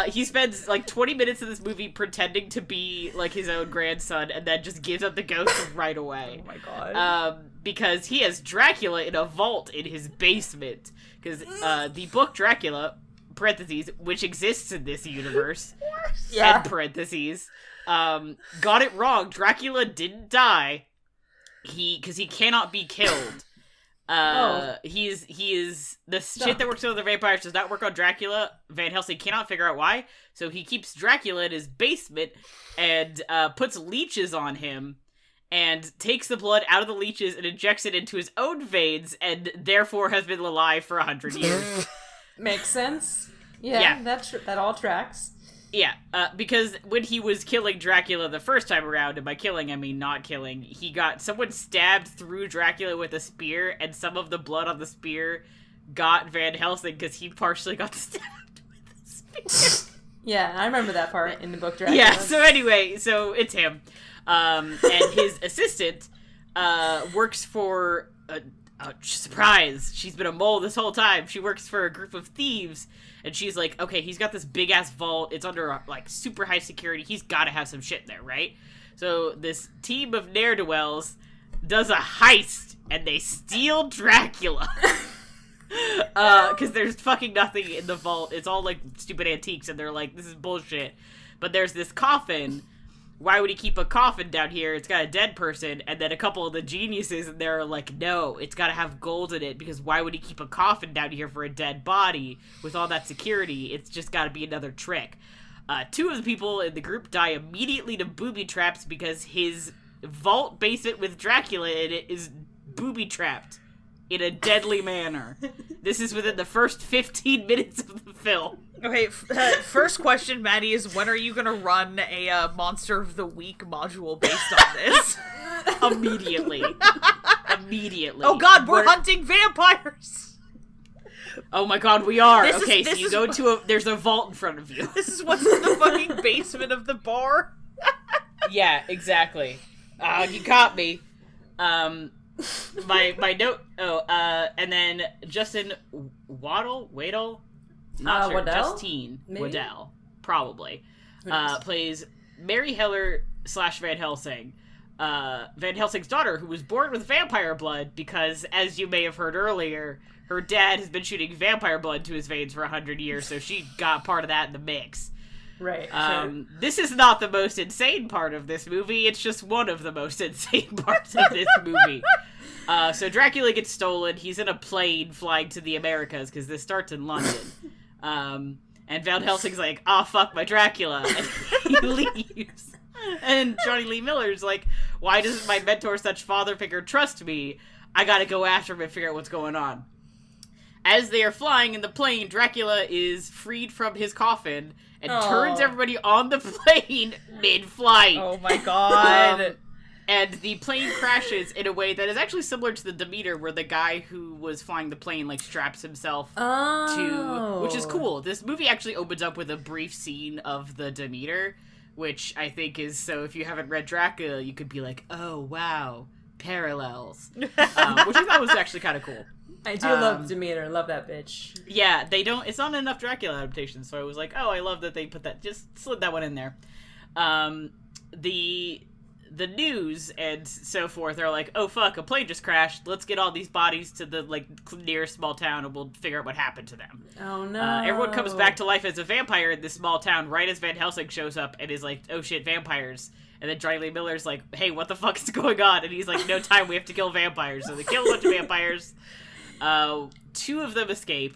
He spends like 20 minutes of this movie pretending to be like his own grandson, and then just gives up the ghost right away. Oh my god! Because he has Dracula in a vault in his basement. Because the book Dracula (parentheses) which exists in this universe, yeah. end parentheses, got it wrong. Dracula didn't die. Because he cannot be killed. He is the shit that works on the vampires does not work on Dracula. Van Helsing cannot figure out why, so he keeps Dracula in his basement and puts leeches on him and takes the blood out of the leeches and injects it into his own veins, and therefore has been alive for 100 years. Makes sense. Yeah. That all tracks. Yeah, because when he was killing Dracula the first time around, and by killing I mean not killing, he got someone stabbed through Dracula with a spear, and some of the blood on the spear got Van Helsing because he partially got stabbed with a spear. Yeah, I remember that part in the book Dracula. Yeah, so anyway, so it's him. And his assistant works for surprise, she's been a mole this whole time. She works for a group of thieves, and she's like, okay, he's got this big ass vault, it's under like super high security, he's gotta have some shit there, right? So this team of ne'er-do-wells does a heist, and they steal Dracula. Because there's fucking nothing in the vault, it's all like stupid antiques, and they're like, this is bullshit. But there's this coffin. Why would he keep a coffin down here? It's got a dead person. And then a couple of the geniuses in there are like, no, it's got to have gold in it, because why would he keep a coffin down here for a dead body with all that security? It's just got to be another trick. Two of the people in the group die immediately to booby traps because his vault basement with Dracula in it is booby trapped in a deadly manner. This is within the first 15 minutes of the film. Okay, first question, Matty, is when are you gonna run a Monster of the Week module based on this? Immediately. Immediately. Oh god, we're hunting vampires! Oh my god, we are! So you go to there's a vault in front of you. This is what's in the fucking basement of the bar? Yeah, exactly. You caught me. My note, and then Justin Waddell? Not sure. Waddell? Justine Waddell, probably. Plays Mary Heller / Van Helsing. Van Helsing's daughter, who was born with vampire blood because, as you may have heard earlier, her dad has been shooting vampire blood to his veins for 100 years, so she got part of that in the mix. Right. This is not the most insane part of this movie, it's just one of the most insane parts of this movie. So Dracula gets stolen, he's in a plane flying to the Americas, because this starts in London. And Van Helsing's like, fuck my Dracula, and he leaves. And Johnny Lee Miller's like, why doesn't my mentor such father figure trust me? I gotta go after him and figure out what's going on. As they are flying in the plane, Dracula is freed from his coffin and turns everybody on the plane mid-flight. Oh my god. And the plane crashes in a way that is actually similar to the Demeter, where the guy who was flying the plane, like, straps himself to... Which is cool. This movie actually opens up with a brief scene of the Demeter, which I think is... So if you haven't read Dracula, you could be like, oh, wow, parallels. Which I thought was actually kind of cool. I do love Demeter. Love that bitch. Yeah, they don't... It's not enough Dracula adaptations, so I was like, oh, I love that they put that... Just slid that one in there. the news and so forth are like, oh fuck, a plane just crashed. Let's get all these bodies to the like nearest small town and we'll figure out what happened to them. Oh no. Everyone comes back to life as a vampire in this small town right as Van Helsing shows up and is like, oh shit, vampires. And then Johnny Lee Miller's like, hey, what the fuck is going on? And he's like, no time, we have to kill vampires. So they kill a bunch of vampires. 2 of them escape.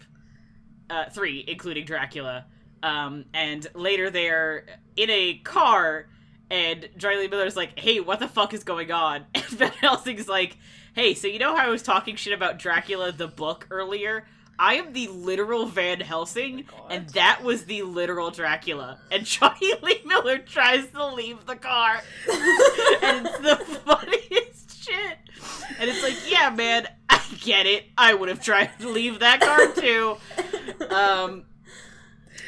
3, including Dracula. And later they're in a car, and Johnny Lee Miller's like, hey, what the fuck is going on? And Van Helsing's like, hey, so you know how I was talking shit about Dracula the book earlier? I am the literal Van Helsing, and that was the literal Dracula. And Johnny Lee Miller tries to leave the car. And it's the funniest shit. And it's like, yeah, man, I get it. I would have tried to leave that car, too.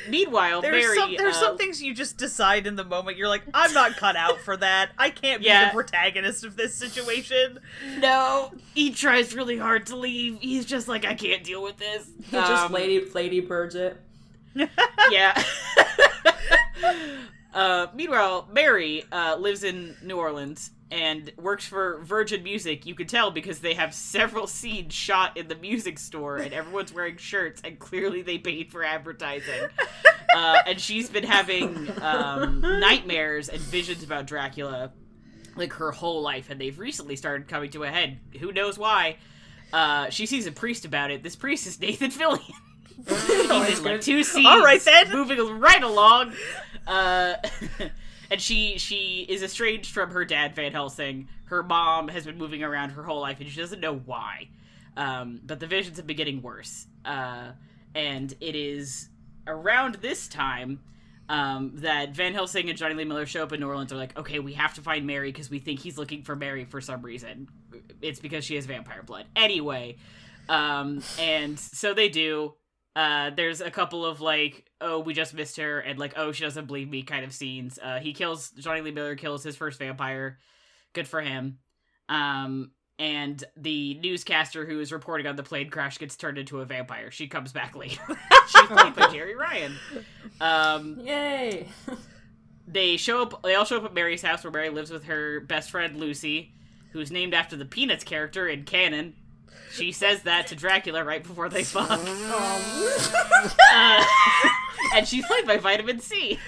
Meanwhile, there's some things you just decide in the moment. You're like, I'm not cut out for that. I can't be the protagonist of this situation. No, he tries really hard to leave. He's just like, I can't deal with this. He just lady birds it. Yeah. Meanwhile, Mary lives in New Orleans and works for Virgin Music. You can tell because they have several scenes shot in the music store and everyone's wearing shirts and clearly they paid for advertising. And she's been having nightmares and visions about Dracula like her whole life, and they've recently started coming to a head. Who knows why? She sees a priest about it. This priest is Nathan Fillion. He's in like 2 scenes. All right, then. Moving right along. And she is estranged from her dad, Van Helsing. Her mom has been moving around her whole life, and she doesn't know why. But the visions have been getting worse. And it is around this time that Van Helsing and Johnny Lee Miller show up in New Orleans. Are like, okay, we have to find Mary because we think he's looking for Mary for some reason. It's because she has vampire blood. Anyway, and so they do. There's a couple of like, oh, we just missed her, and like, oh, she doesn't believe me kind of scenes. Johnny Lee Miller kills his first vampire. Good for him. And the newscaster who is reporting on the plane crash gets turned into a vampire. She comes back later. She's played by Jerry Ryan. Yay! They all show up at Mary's house where Mary lives with her best friend Lucy, who's named after the Peanuts character in canon. She says that to Dracula right before they fuck. And she's played by Vitamin C.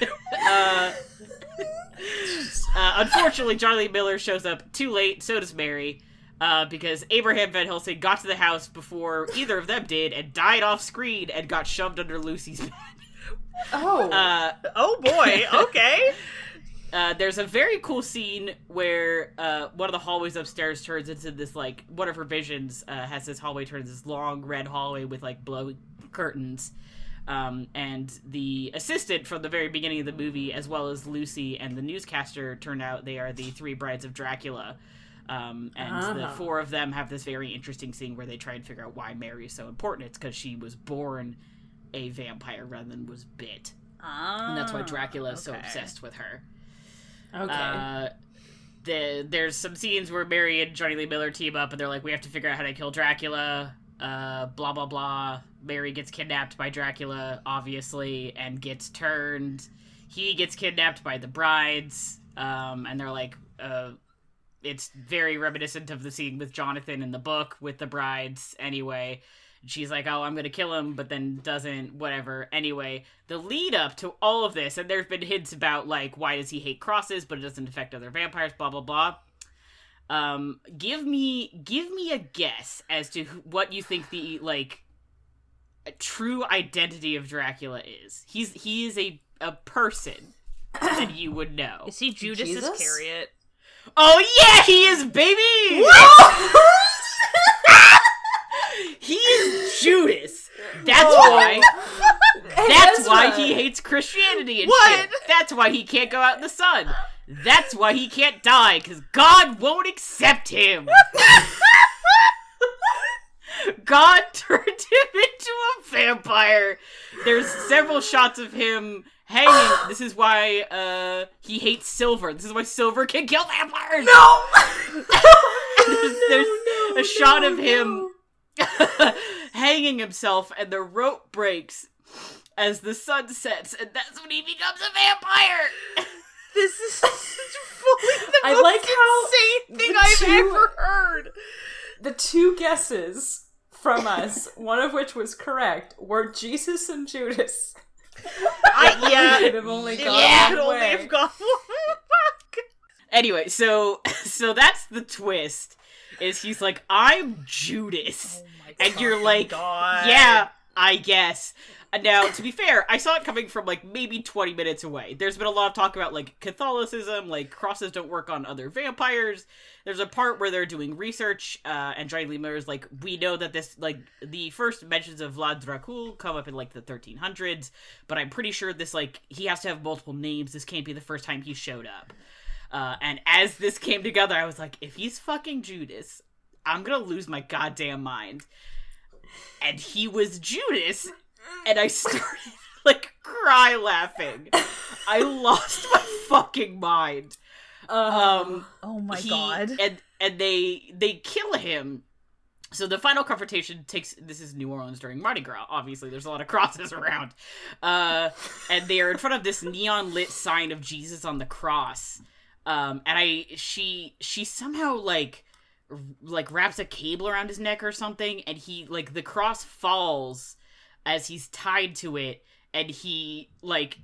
Unfortunately, Johnny Miller shows up too late, so does Mary, because Abraham Van Helsing got to the house before either of them did and died off screen and got shoved under Lucy's bed. Oh. Oh boy, okay. There's a very cool scene where one of the hallways upstairs turns into this, like, one of her visions has this hallway turns this long red hallway with, like, blowy curtains. And the assistant from the very beginning of the movie, as well as Lucy and the newscaster, turn out they are the 3 brides of Dracula. And the 4 of them have this very interesting scene where they try and figure out why Mary is so important. It's because she was born a vampire rather than was bit. And that's why Dracula is so obsessed with her. Okay. There's some scenes where Mary and Johnny Lee Miller team up and they're like, we have to figure out how to kill Dracula, blah, blah, blah. Mary gets kidnapped by Dracula, obviously, and gets turned. He gets kidnapped by the brides, and they're like, it's very reminiscent of the scene with Jonathan in the book with the brides, anyway. She's like, oh, I'm gonna kill him, but then doesn't, whatever. Anyway, the lead up to all of this, and there's been hints about, like, why does he hate crosses, but it doesn't affect other vampires, blah, blah, blah. Give me a guess as to what you think the, like, true identity of Dracula is. He is a person that you would know. Is he Judas Iscariot? Oh yeah, he is, baby! What? He is Judas. That's why. That's why he hates Christianity and shit. That's why he can't go out in the sun. That's why he can't die, because God won't accept him. God turned him into a vampire. There's several shots of him hanging. This is why he hates silver. This is why silver can kill vampires. No! there's a shot of him hanging himself, and the rope breaks as the sun sets, and that's when he becomes a vampire. This is fully the I like how insane thing I've ever heard. The two guesses from us, one of which was correct, were Jesus and Judas. They've only gone one way. Anyway, so that's the twist. Is he's like, I'm Judas. And you're like, God. Yeah, I guess. Now, to be fair, I saw it coming from, like, maybe 20 minutes away. There's been a lot of talk about, like, Catholicism, like, crosses don't work on other vampires. There's a part where they're doing research, and Johnny Lee Miller's like, we know that this, like, the first mentions of Vlad Dracula come up in, like, the 1300s, but I'm pretty sure this, like, he has to have multiple names. This can't be the first time he showed up. And as this came together, I was like, if he's fucking Judas, I'm gonna lose my goddamn mind. And he was Judas, and I started, like, cry laughing. I lost my fucking mind. Oh my God. And they kill him. So the final confrontation this is New Orleans during Mardi Gras, obviously, there's a lot of crosses around. And they are in front of this neon lit sign of Jesus on the cross. And she somehow, like wraps a cable around his neck or something, and he, like, the cross falls as he's tied to it, and he, like,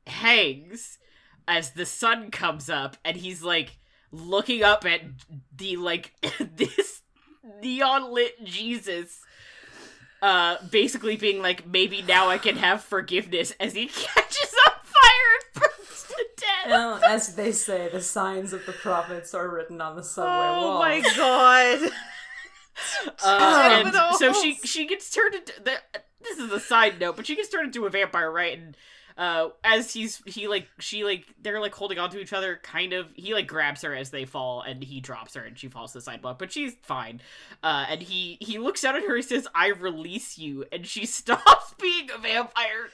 hangs as the sun comes up, and he's, like, looking up at the, like, this neon-lit Jesus, basically being like, maybe now I can have forgiveness, as he catches on fire and burns to death. Well, as they say, the signs of the prophets are written on the subway wall. Oh my God. And so she gets turned into... This is a side note, but she gets turned into a vampire, right? And as they're, like, holding on to each other, kind of, he, like, grabs her as they fall, and he drops her, and she falls to the sidewalk, but she's fine. And he looks down at her, he says, I release you, and she stops being a vampire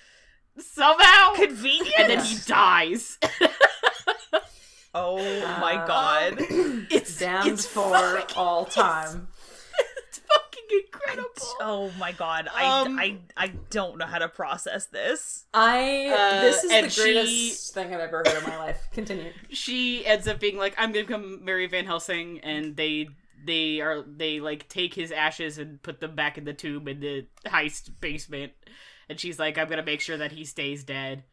somehow. Convenient. And then he dies. Oh my God. It's damned for all time. Incredible. Oh my God. I don't know how to process this. This is the greatest thing I've ever heard in my life. Continue. She ends up being like, I'm gonna become Mary Van Helsing, and they like take his ashes and put them back in the tomb in the heist basement, and she's like, I'm gonna make sure that he stays dead.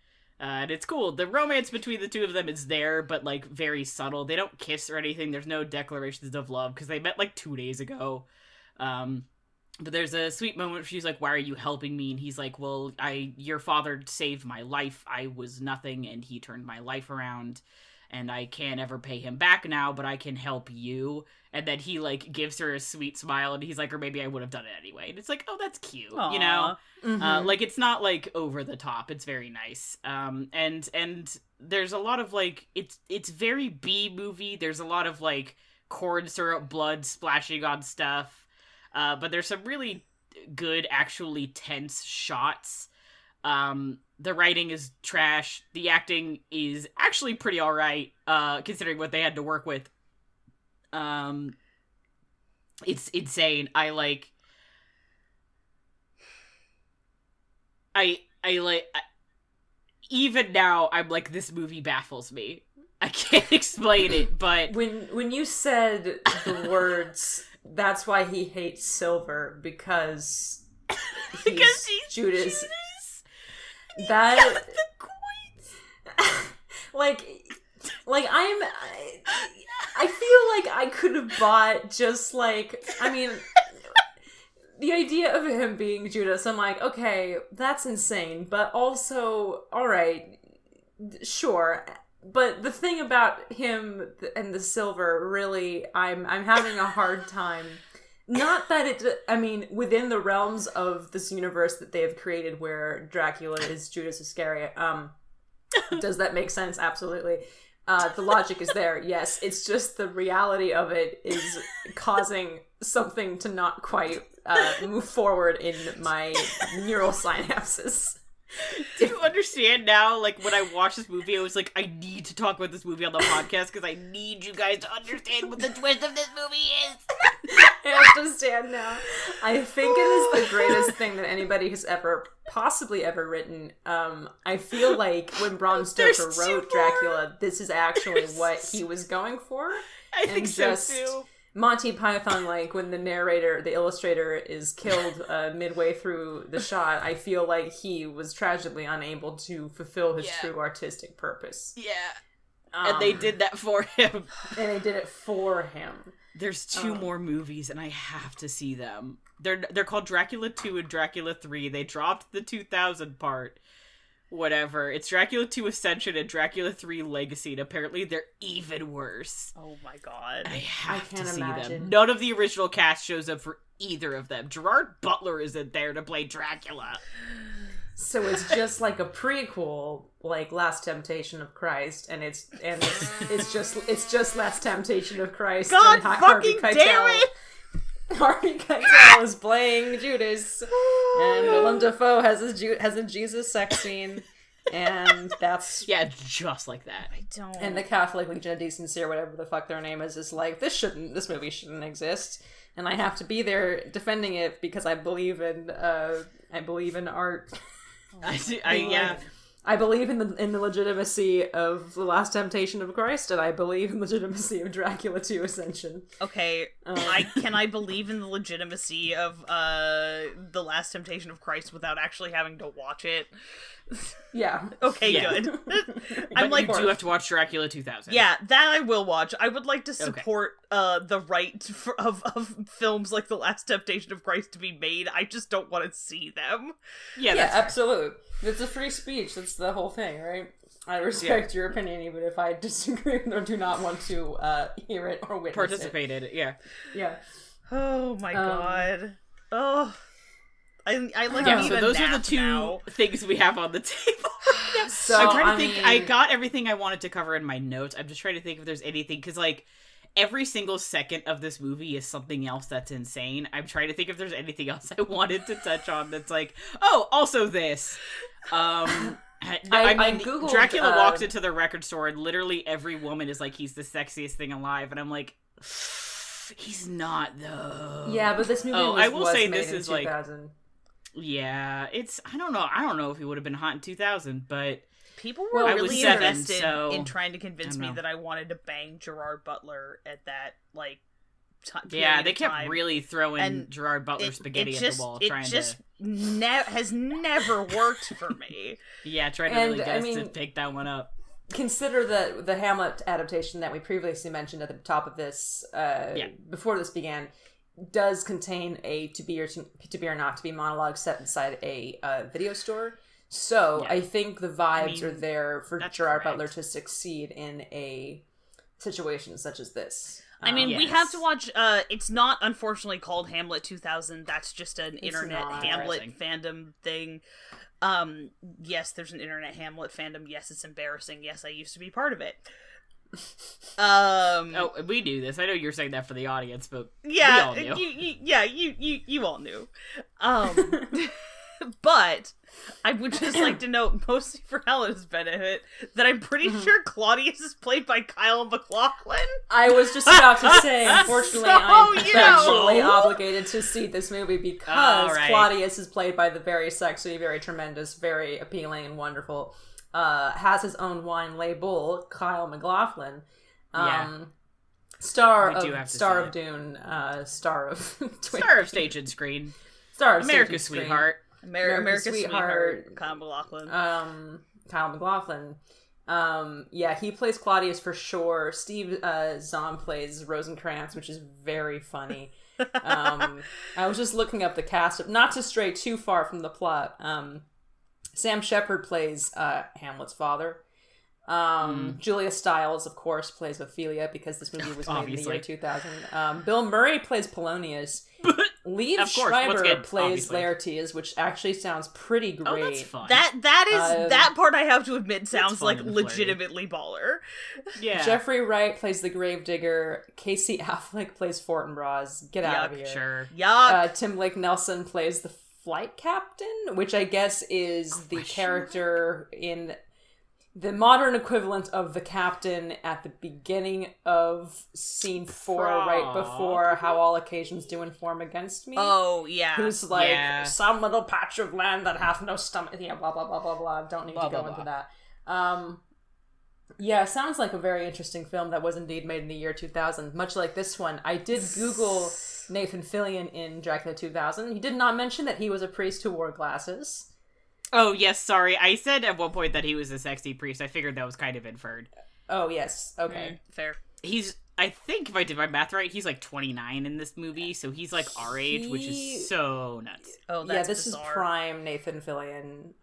And it's cool. The romance between the two of them is there, but, like, very subtle. They don't kiss or anything. There's no declarations of love because they met, like, 2 days ago. But there's a sweet moment where she's like, why are you helping me? And he's like, well, your father saved my life. I was nothing, and he turned my life around, and I can't ever pay him back now, but I can help you. And then he, like, gives her a sweet smile, and he's like, or maybe I would have done it anyway. And it's like, oh, that's cute. Aww. You know? Mm-hmm. Like, it's not, like, over the top. It's very nice. And there's a lot of, like, it's very B-movie. There's a lot of, like, corn syrup blood splashing on stuff. But there's some really good, actually tense shots. The writing is trash. The acting is actually pretty alright, considering what they had to work with. It's insane. Even now, I'm like, this movie baffles me. I can't explain it, but... When you said the words... That's why he hates silver, because he's Judas. That the coins. I feel like I could have bought just, like, I mean, the idea of him being Judas, I'm like, okay, that's insane, but also, alright, sure. But the thing about him and the silver, really, I'm having a hard time. Not that within the realms of this universe that they have created where Dracula is Judas Iscariot, does that make sense? Absolutely. The logic is there, yes. It's just the reality of it is causing something to not quite move forward in my neural synapses. Do you understand now, like, when I watched this movie, I was like, I need to talk about this movie on the podcast because I need you guys to understand what the twist of this movie is. have to stand now. I think it is the greatest thing that anybody has possibly ever written. I feel like when Bram Stoker wrote Dracula, this is actually what he was going for. I think so too. Monty Python, like when the illustrator is killed midway through the shot, I feel like he was tragically unable to fulfill his true artistic purpose. Yeah. And they did that for him. And they did it for him. There's 2 more movies, and I have to see them. They're called Dracula 2 and Dracula 3. They dropped the 2000 part. Whatever. It's Dracula 2 Ascension and Dracula 3 Legacy, and apparently they're even worse. Oh my god. I have to see imagine. them. None of the original cast shows up for either of them. Gerard Butler isn't there to play Dracula. So it's just like a prequel, like Last Temptation of Christ, and it's just Last Temptation of Christ. God fucking damn it! Harvey Keitel is playing Judas, and Willem Dafoe has a Jesus sex scene, and that's just like that. I don't. And the Catholic Legion of Decency or whatever the fuck their name is like, this movie shouldn't exist, and I have to be there defending it because I believe in art. I believe in the legitimacy of The Last Temptation of Christ, and I believe in the legitimacy of Dracula 2 Ascension. Okay, I believe in the legitimacy of The Last Temptation of Christ without actually having to watch it. Yeah. Okay, good. I'm like, you do have to watch Dracula 2000. Yeah, that I will watch. I would like to support the right of films like The Last Temptation of Christ to be made. I just don't want to see them. Yeah, absolutely. It's a free speech. That's the whole thing, right? I respect your opinion, even if I disagree or do not want to hear it or witness participate in it. Yeah. Oh my god. Oh. I like it. So those are the 2 things we have on the table. So I'm trying to think. I got everything I wanted to cover in my notes. I'm just trying to think if there's anything, because like every single second of this movie is something else that's insane. I'm trying to think if there's anything else I wanted to touch on that's like, oh, also this. I mean, Googled, Dracula walks into the record store and literally every woman is like, he's the sexiest thing alive, and I'm like, he's not though. Yeah, but this movie I will say made this in is 2000. Like, yeah, it's I don't know if he would have been hot in 2000, but people were really invested in trying to convince me know. that I wanted to bang Gerard Butler at that like. They kept really throwing Gerard Butler spaghetti at the wall, trying to. It just has never worked for me. Yeah, trying to really get us to pick that one up. Consider the Hamlet adaptation that we previously mentioned at the top of this, before this began, does contain a to be or not to be monologue set inside a video store. So I think the vibes are there for Gerard Butler to succeed in a situation such as this. I mean, we have to watch, it's not unfortunately called Hamlet 2000, that's just an internet Hamlet fandom thing. Yes, there's an internet Hamlet fandom, yes, it's embarrassing, yes, I used to be part of it. Oh, we knew this, I know you're saying that for the audience, but yeah, we all knew. You all knew. But I would just like to note, mostly for Helena's benefit, that I'm pretty sure Claudius is played by Kyle MacLachlan. I was just about to say, unfortunately, I'm actually obligated to see this movie because Claudius is played by the very sexy, very tremendous, very appealing and wonderful, has his own wine label, Kyle MacLachlan. Star of Dune, star of Stage and Screen, star of America's Sweetheart. America's Sweetheart, Kyle MacLachlan. Kyle MacLachlan. He plays Claudius for sure. Steve Zahn plays Rosencrantz, which is very funny. I was just looking up the cast, not to stray too far from the plot. Sam Shepard plays Hamlet's father. Julia Stiles, of course, plays Ophelia because this movie was made in the year 2000. Bill Murray plays Polonius. Liev Schreiber plays Laertes, which actually sounds pretty great. Oh, that's fun. That part I have to admit sounds like legitimately baller. Yeah. Jeffrey Wright plays the Gravedigger. Casey Affleck plays Fortinbras. Get out of here. Sure. Yuck. Tim Blake Nelson plays the flight captain, which I guess is the character in... the modern equivalent of the captain at the beginning of scene 4, right before How All Occasions Do Inform Against Me. Oh, yeah. Who's like, some little patch of land that hath no stomach. Yeah, blah, blah, blah, blah, blah. Don't need to go into that. Yeah, sounds like a very interesting film that was indeed made in the year 2000. Much like this one. I did Google Nathan Fillion in Dracula 2000. He did not mention that he was a priest who wore glasses. Oh, yes, sorry. I said at one point that he was a sexy priest. I figured that was kind of inferred. Oh, yes. Okay. Fair. I think if I did my math right, he's like 29 in this movie, so he's like our age, which is so nuts. Oh, that's this bizarre. is prime Nathan Fillion.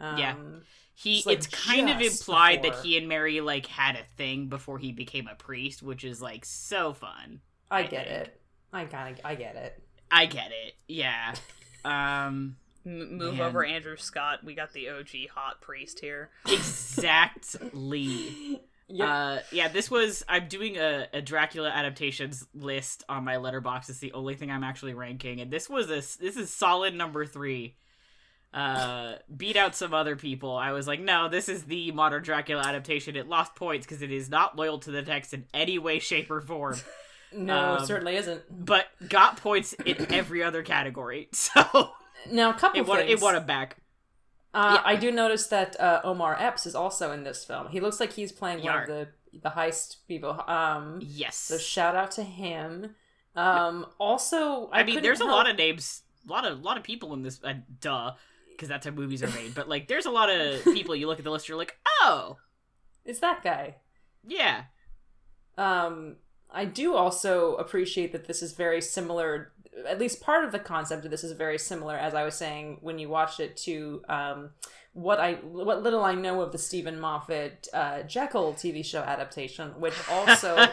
It's kind of implied that he and Mary, like, had a thing before he became a priest, which is, like, so fun. I get it. I get it. I get it, yeah. Move over Andrew Scott. We got the OG hot priest here. Exactly. Yep. This was... I'm doing a Dracula adaptations list on my Letterboxd. It's the only thing I'm actually ranking. And this is solid number 3. Beat out some other people. I was like, no, this is the modern Dracula adaptation. It lost points because it is not loyal to the text in any way, shape, or form. No, it certainly isn't. But got points in every other category. So... Now, a couple things. It won it back. I do notice that Omar Epps is also in this film. He looks like he's playing one of the heist people. Yes. So shout out to him. Also, there's a lot of names, a lot of people in this. Because that's how movies are made. But like, there's a lot of people. You look at the list, you're like, oh, it's that guy. Yeah. I do also appreciate that this is very similar. At least part of the concept of this is very similar, as I was saying when you watched it, to what little I know of the Stephen Moffat Jekyll TV show adaptation, which also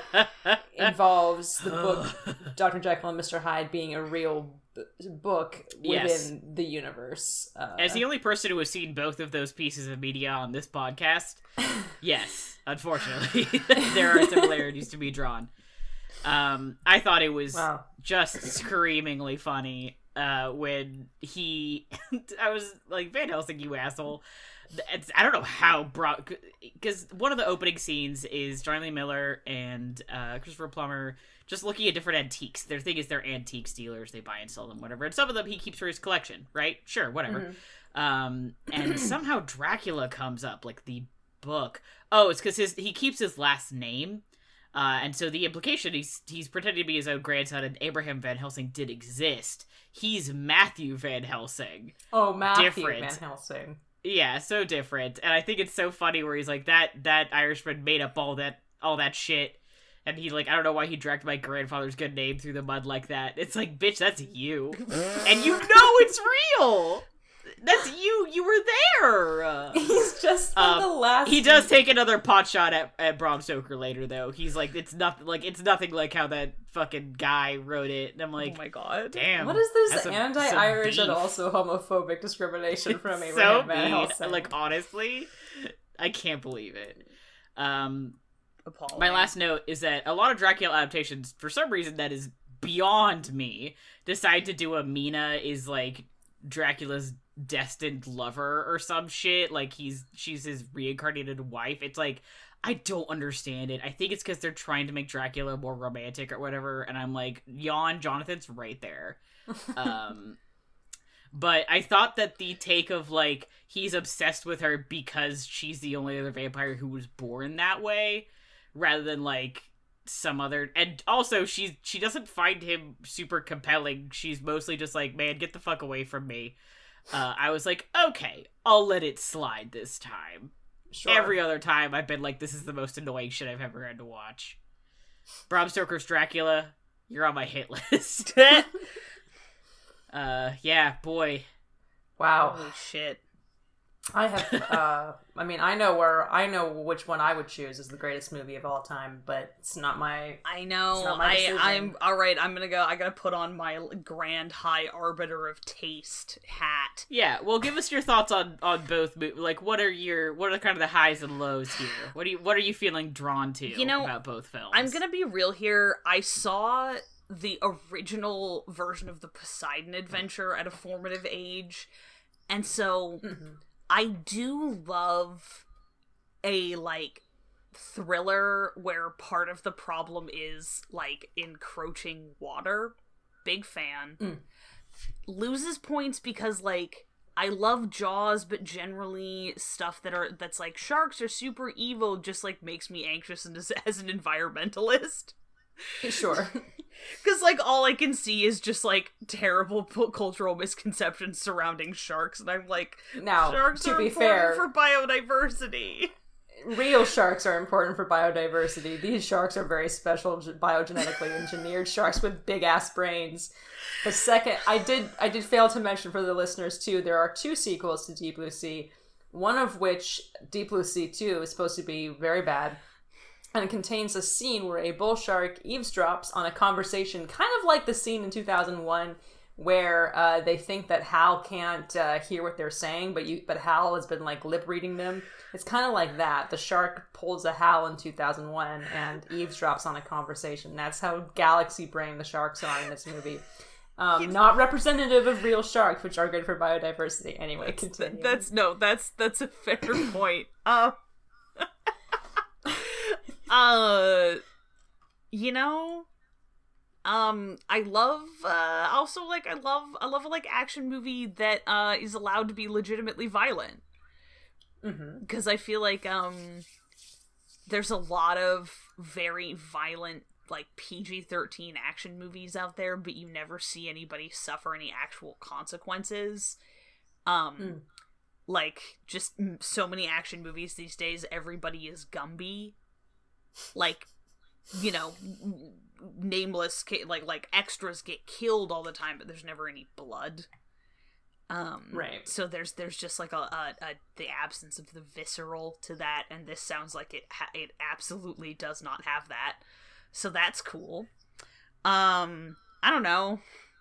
involves the book Dr. Jekyll and Mr. Hyde being a real book within the universe. As the only person who has seen both of those pieces of media on this podcast, yes, unfortunately, there are similarities to be drawn. I thought it was just screamingly funny when I was like, Van Helsing, you asshole. I don't know how broad, because one of the opening scenes is John Lee Miller and Christopher Plummer just looking at different antiques. Their thing is they're antique dealers. They buy and sell them, whatever. And some of them he keeps for his collection, right? Sure, whatever. Mm-hmm. And somehow Dracula comes up, like the book. Oh, it's because he keeps his last name. And so the implication, he's pretending to be his own grandson, and Abraham Van Helsing did exist. He's Matthew Van Helsing. Oh, Matthew Van Helsing. Yeah, so different. And I think it's so funny where he's like, that Irishman made up all that shit, and he, like, I don't know why he dragged my grandfather's good name through the mud like that. It's like, bitch, that's you. And you know it's real! That's you! You were there! He's just the last... He does take another pot shot at Bram Stoker later, though. He's like, it's nothing like how that fucking guy wrote it. And I'm like, oh my god. Damn. What is this anti-Irish and also homophobic discrimination from Abraham Van Helsing? Like, honestly, I can't believe it. Appalling. My last note is that a lot of Dracula adaptations, for some reason that is beyond me, decide to do a Mina is, like, Dracula's destined lover or some shit. Like, she's his reincarnated wife. It's like, I don't understand it. I think it's because they're trying to make Dracula more romantic or whatever, and I'm like, yawn, Jonathan's right there. But I thought that the take of, like, he's obsessed with her because she's the only other vampire who was born that way, rather than, like, some other... And also, she doesn't find him super compelling. She's mostly just like, man, get the fuck away from me. I was like, okay, I'll let it slide this time. Sure. Every other time, I've been like, this is the most annoying shit I've ever had to watch. Bram Stoker's Dracula, you're on my hit list. Yeah, boy. Wow. Holy shit. I have, I know which one I would choose as the greatest movie of all time, but it's not my... I know. I'm alright, I gotta put on my grand high arbiter of taste hat. Yeah, well, give us your thoughts on both movies. Like, what are kind of the highs and lows here? What are you feeling drawn to about both films? I'm gonna be real here. I saw the original version of the Poseidon Adventure at a formative age, and so... Mm-hmm. I do love a, like, thriller where part of the problem is, like, encroaching water. Big fan. Loses points because, like, I love Jaws, but generally stuff that's like, sharks are super evil just, like, makes me anxious as an environmentalist. Sure. Because, like, all I can see is just, like, terrible cultural misconceptions surrounding sharks, and I'm like, now, sharks to are be important fair, for biodiversity. Real sharks are important for biodiversity. These sharks are very special, biogenetically engineered sharks with big-ass brains. The second, I did fail to mention for the listeners, too, there are 2 sequels to Deep Blue Sea, one of which, Deep Blue Sea 2, is supposed to be very bad. And it contains a scene where a bull shark eavesdrops on a conversation, kind of like the scene in 2001 where they think that Hal can't hear what they're saying, but Hal has been, like, lip reading them. It's kind of like that. The shark pulls a Hal in 2001 and eavesdrops on a conversation. That's how galaxy brain the sharks are in this movie. Not representative of real sharks, which are good for biodiversity. Anyway, continue. That's a fair point. You know, I love, also, like, I love a, like, action movie that, is allowed to be legitimately violent. Because I feel like, there's a lot of very violent, like, PG-13 action movies out there, but you never see anybody suffer any actual consequences. Like, just so many action movies these days, everybody is Gumby. Like, you know, nameless, like extras get killed all the time, but there's never any blood. Right. So there's just like the absence of the visceral to that, and this sounds like it absolutely does not have that. So that's cool. I don't know.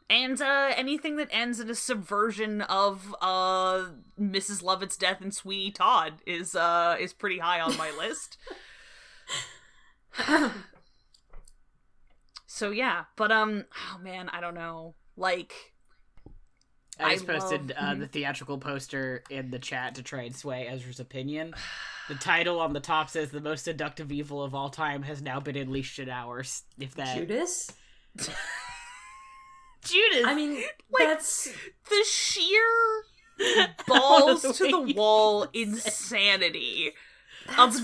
And anything that ends in a subversion of Mrs. Lovett's death and Sweeney Todd is pretty high on my list. So yeah, but oh man, I don't know. Like, I just posted the theatrical poster in the chat to try and sway Ezra's opinion. The title on the top says the most seductive evil of all time has now been unleashed in ours. If that Judas? Judas. I mean, like, that's the sheer balls to the wall insanity. Of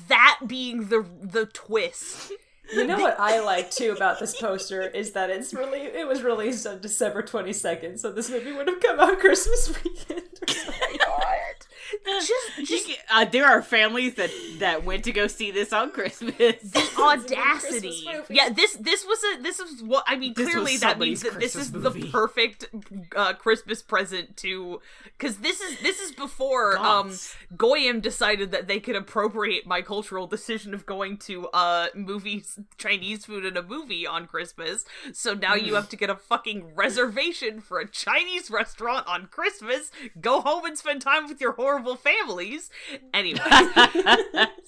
that being the twist. You know what I like too about this poster is that it was released on December 22nd, so this movie would have come out Christmas weekend or something. There are families that went to go see this on Christmas. The audacity. Yeah, this is what I mean. Clearly, that means that this is the perfect Christmas present to, because this is before Goyim decided that they could appropriate my cultural decision of going to movies, Chinese food in a movie on Christmas. So now you have to get a fucking reservation for a Chinese restaurant on Christmas. Go home and spend time with your horrible families. Anyway,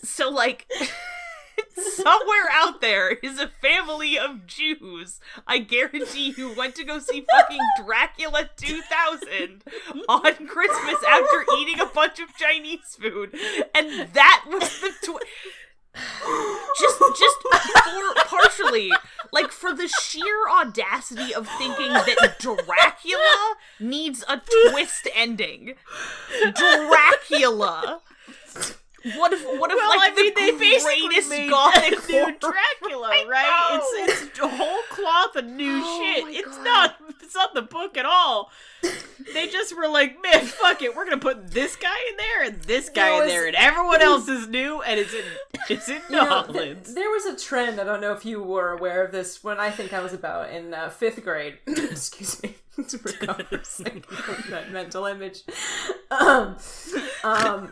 so like, somewhere out there is a family of Jews, I guarantee you, went to go see fucking Dracula 2000 on Christmas after eating a bunch of Chinese food, and that was the just for partially, like, for the sheer audacity of thinking that Dracula needs a twist ending. Dracula. What if like, I mean, they greatest made gothic new Dracula, right? It's whole cloth of new shit. It's not the book at all. They just were like, man, fuck it, we're gonna put this guy in there and this guy in there, and everyone else is new, and it's in Nolans. There was a trend, I don't know if you were aware of this, when I think I was about in 5th grade. Excuse me. To recover from that mental image.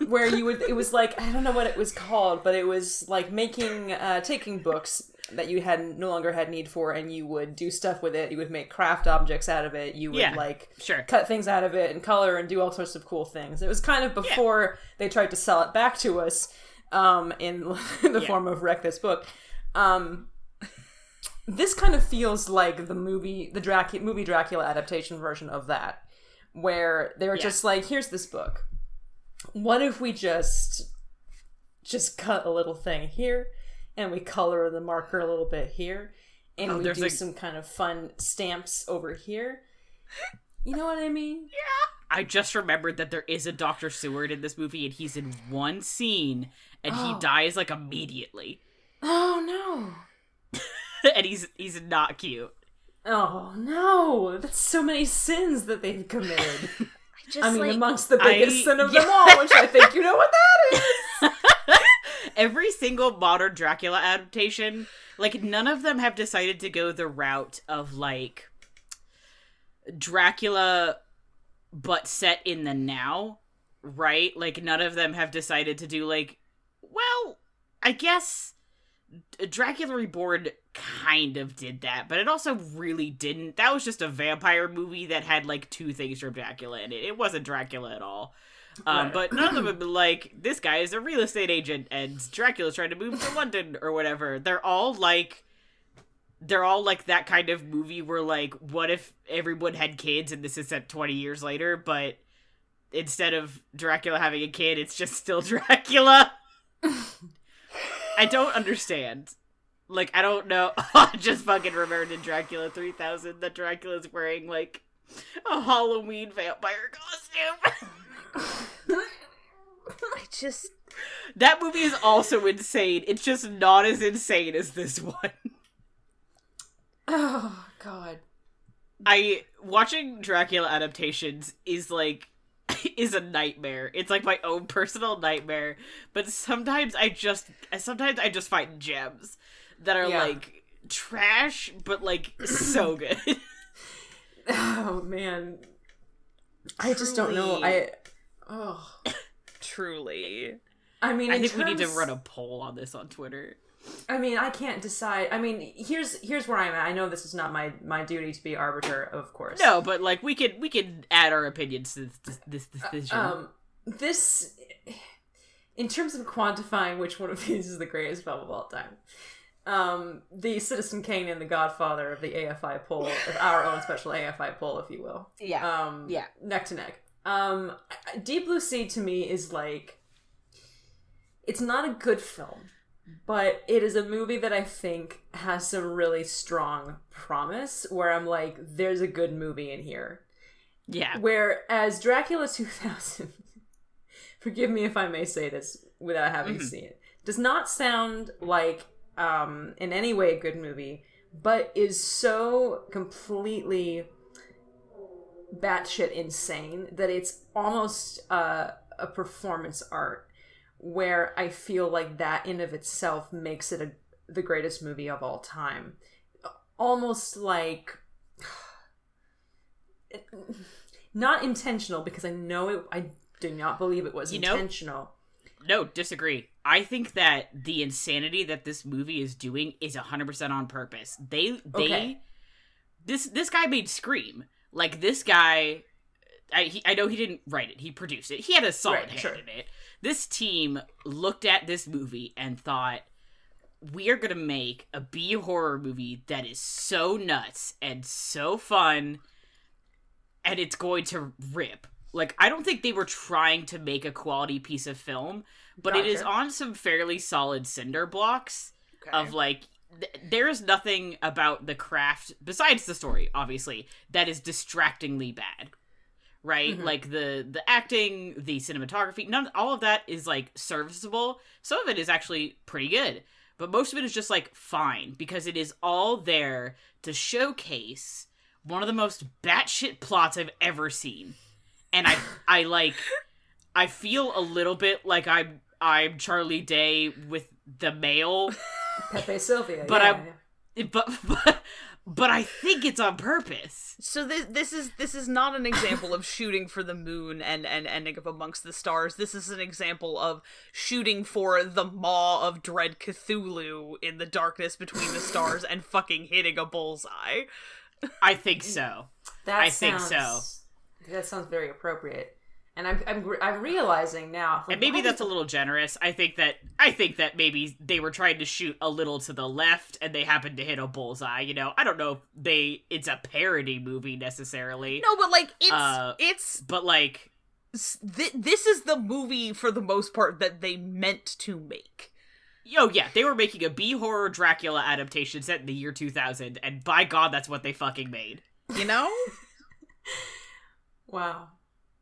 Where it was like, I don't know what it was called, but it was like taking books that you no longer had need for, and you would do stuff with it. You would make craft objects out of it. You would cut things out of it and color and do all sorts of cool things. It was kind of before they tried to sell it back to us in the form of Wreck This Book. This kind of feels like the movie Dracula adaptation version of that, where they were just like, here's this book. what if we just cut a little thing here, and we color the marker a little bit here, and we do some kind of fun stamps over here. You know what I mean? Yeah. I just remembered that there is a Dr. Seward in this movie, and he's in one scene, and he dies, like, immediately. Oh, no. And he's not cute. Oh, no. That's so many sins that they've committed. Amongst the biggest sin of them all, which I think you know what that is. Every single modern Dracula adaptation, like, none of them have decided to go the route of, like, Dracula, but set in the now, right? Like, none of them have decided to do, like, well, I guess Dracula Reborn kind of did that, but it also really didn't. That was just a vampire movie that had, like, two things from Dracula in it. It wasn't Dracula at all. Right. But none of them have been like, this guy is a real estate agent and Dracula's trying to move to London or whatever. They're all like that kind of movie where, like, what if everyone had kids and this is set 20 years later, but instead of Dracula having a kid, it's just still Dracula. I don't understand. Like, I don't know. I just fucking remembered in Dracula 3000 that Dracula's wearing, like, a Halloween vampire costume. That movie is also insane. It's just not as insane as this one. Oh, God. Watching Dracula adaptations is a nightmare. It's like my own personal nightmare. But sometimes I just find gems that are like trash, but like so good. Oh man. I just don't know. Truly. I mean, I think we need to run a poll on this on Twitter. I mean, I can't decide. I mean, here's where I'm at. I know this is not my duty to be arbiter, of course. No, but like we could add our opinions to this decision. This, in terms of quantifying which one of these is the greatest film of all time, the Citizen Kane and the Godfather of the AFI poll, of our own special AFI poll, if you will. Yeah. Neck to neck. Deep Blue Sea to me is like, it's not a good film, but it is a movie that I think has some really strong promise, where I'm like, there's a good movie in here. Yeah. Whereas Dracula 2000, forgive me if I may say this without having seen it, does not sound like in any way a good movie, but is so completely batshit insane that it's almost a performance art, where I feel like that in of itself makes it the greatest movie of all time. Almost like, not intentional, because I do not believe it was intentional. No, disagree. I think that the insanity that this movie is doing is 100% on purpose. This guy made Scream. Like, this guy, I know he didn't write it. He produced it. He had a solid hand in it. This team looked at this movie and thought, we are going to make a B horror movie that is so nuts and so fun, and it's going to rip. Like, I don't think they were trying to make a quality piece of film, but it is on some fairly solid cinder blocks of, like, there's nothing about the craft, besides the story, obviously, that is distractingly bad. Right? Mm-hmm. Like, the acting, the cinematography, all of that is, like, serviceable. Some of it is actually pretty good. But most of it is just, like, fine. Because it is all there to showcase one of the most batshit plots I've ever seen. And I feel a little bit like I'm Charlie Day with the Mail. Pepe Sylvia, But I think it's on purpose. So this is not an example of shooting for the moon and ending up amongst the stars. This is an example of shooting for the maw of dread Cthulhu in the darkness between the stars and fucking hitting a bullseye. I think so. That sounds very appropriate. And I'm realizing now. And maybe that's a little generous. I think that maybe they were trying to shoot a little to the left and they happened to hit a bullseye. You know, I don't know if it's a parody movie necessarily. No, but like it's but like this is the movie, for the most part, that they meant to make. Oh, yeah, they were making a B-horror Dracula adaptation set in the year 2000, and by God, that's what they fucking made. You know? Wow.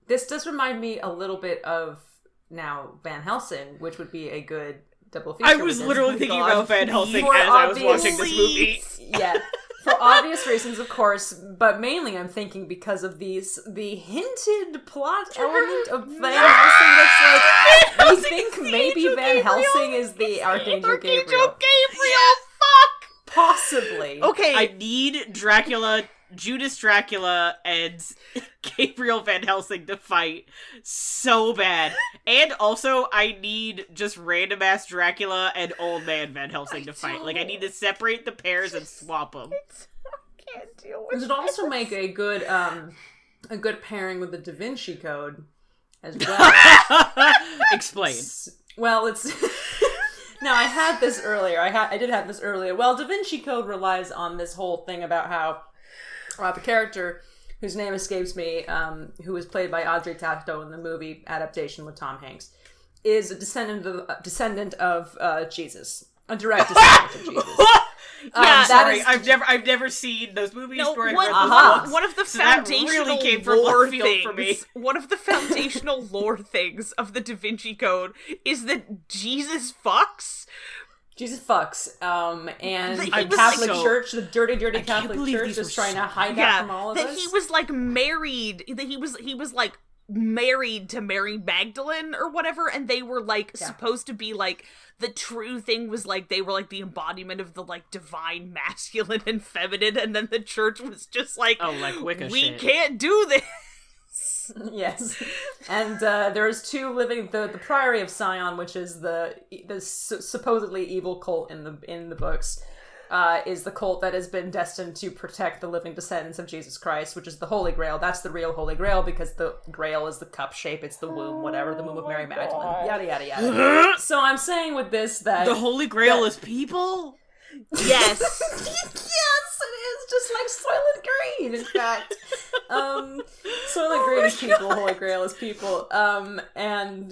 This does remind me a little bit of, now, Van Helsing, which would be a good double feature. I was literally thinking about Van Helsing as I was watching this movie. Yeah. For obvious reasons, of course, but mainly I'm thinking because of the hinted plot element of Van Helsing that's like, we think maybe Van Helsing is the Archangel Gabriel. Fuck! Possibly. Okay. I need Dracula, Judas Dracula, and Gabriel Van Helsing to fight so bad. And also, I need just random ass Dracula and old man Van Helsing to fight. Like, I need to separate the pairs and swap them. I can't deal with it. It would also make a good pairing with the Da Vinci Code as well. Explain. Well, it's... No, I had this earlier. I did have this earlier. Well, Da Vinci Code relies on this whole thing about how the character, whose name escapes me, who was played by Audrey Tautou in the movie adaptation with Tom Hanks, is a descendant of Jesus, a direct descendant of Jesus. Yeah, sorry, I've never seen those movies. No, one of the foundational really came from lore things. For me. One of the foundational lore things of the Da Vinci Code is that Jesus fucks. Jesus fucks, and the Catholic Church, the dirty Catholic Church, is trying to hide that from all of us. That he was like married. That he was like married to Mary Magdalene or whatever, and they were like supposed to be like, the true thing was like they were like the embodiment of the like divine masculine and feminine, and then the church was just like, oh, like Wicca we shit. Can't do this. Yes, and there's two living the Priory of Sion, which is the supposedly evil cult in the books, is the cult that has been destined to protect the living descendants of Jesus Christ, which is the Holy Grail. That's the real Holy Grail because the Grail is the cup shape, it's the womb, whatever, the womb of Mary Magdalene, yada yada yada. So I'm saying with this that the Holy Grail is people. Yes. Yes, it is just like Soylent Green, in fact. Soylent Green is people, Holy Grail is people. And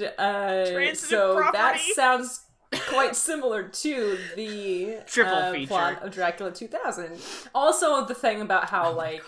so property. That sounds quite similar to the triple feature plot of Dracula 2000. Also, the thing about how like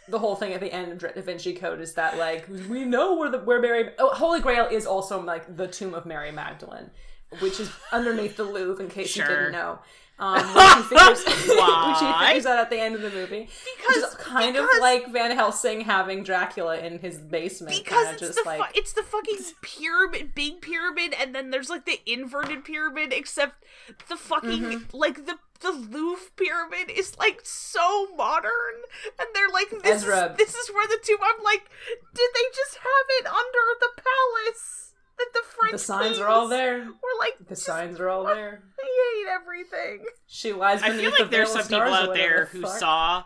the whole thing at the end of Da Vinci Code is that like we know where Mary. Oh, Holy Grail is also like the tomb of Mary Magdalene, which is underneath the Louvre. In case you didn't know. Which he figures out at the end of the movie. Because kind of like Van Helsing having Dracula in his basement. Because it's the fucking pyramid, big pyramid, and then there's like the inverted pyramid, except the fucking, like the Louvre pyramid is like so modern, and they're like, this is where the tomb, I'm like, did they just have it under the palace? That the French the signs are all there. We're like, the signs are all there. I hate everything. She lies beneath I feel like the there's some people out there who saw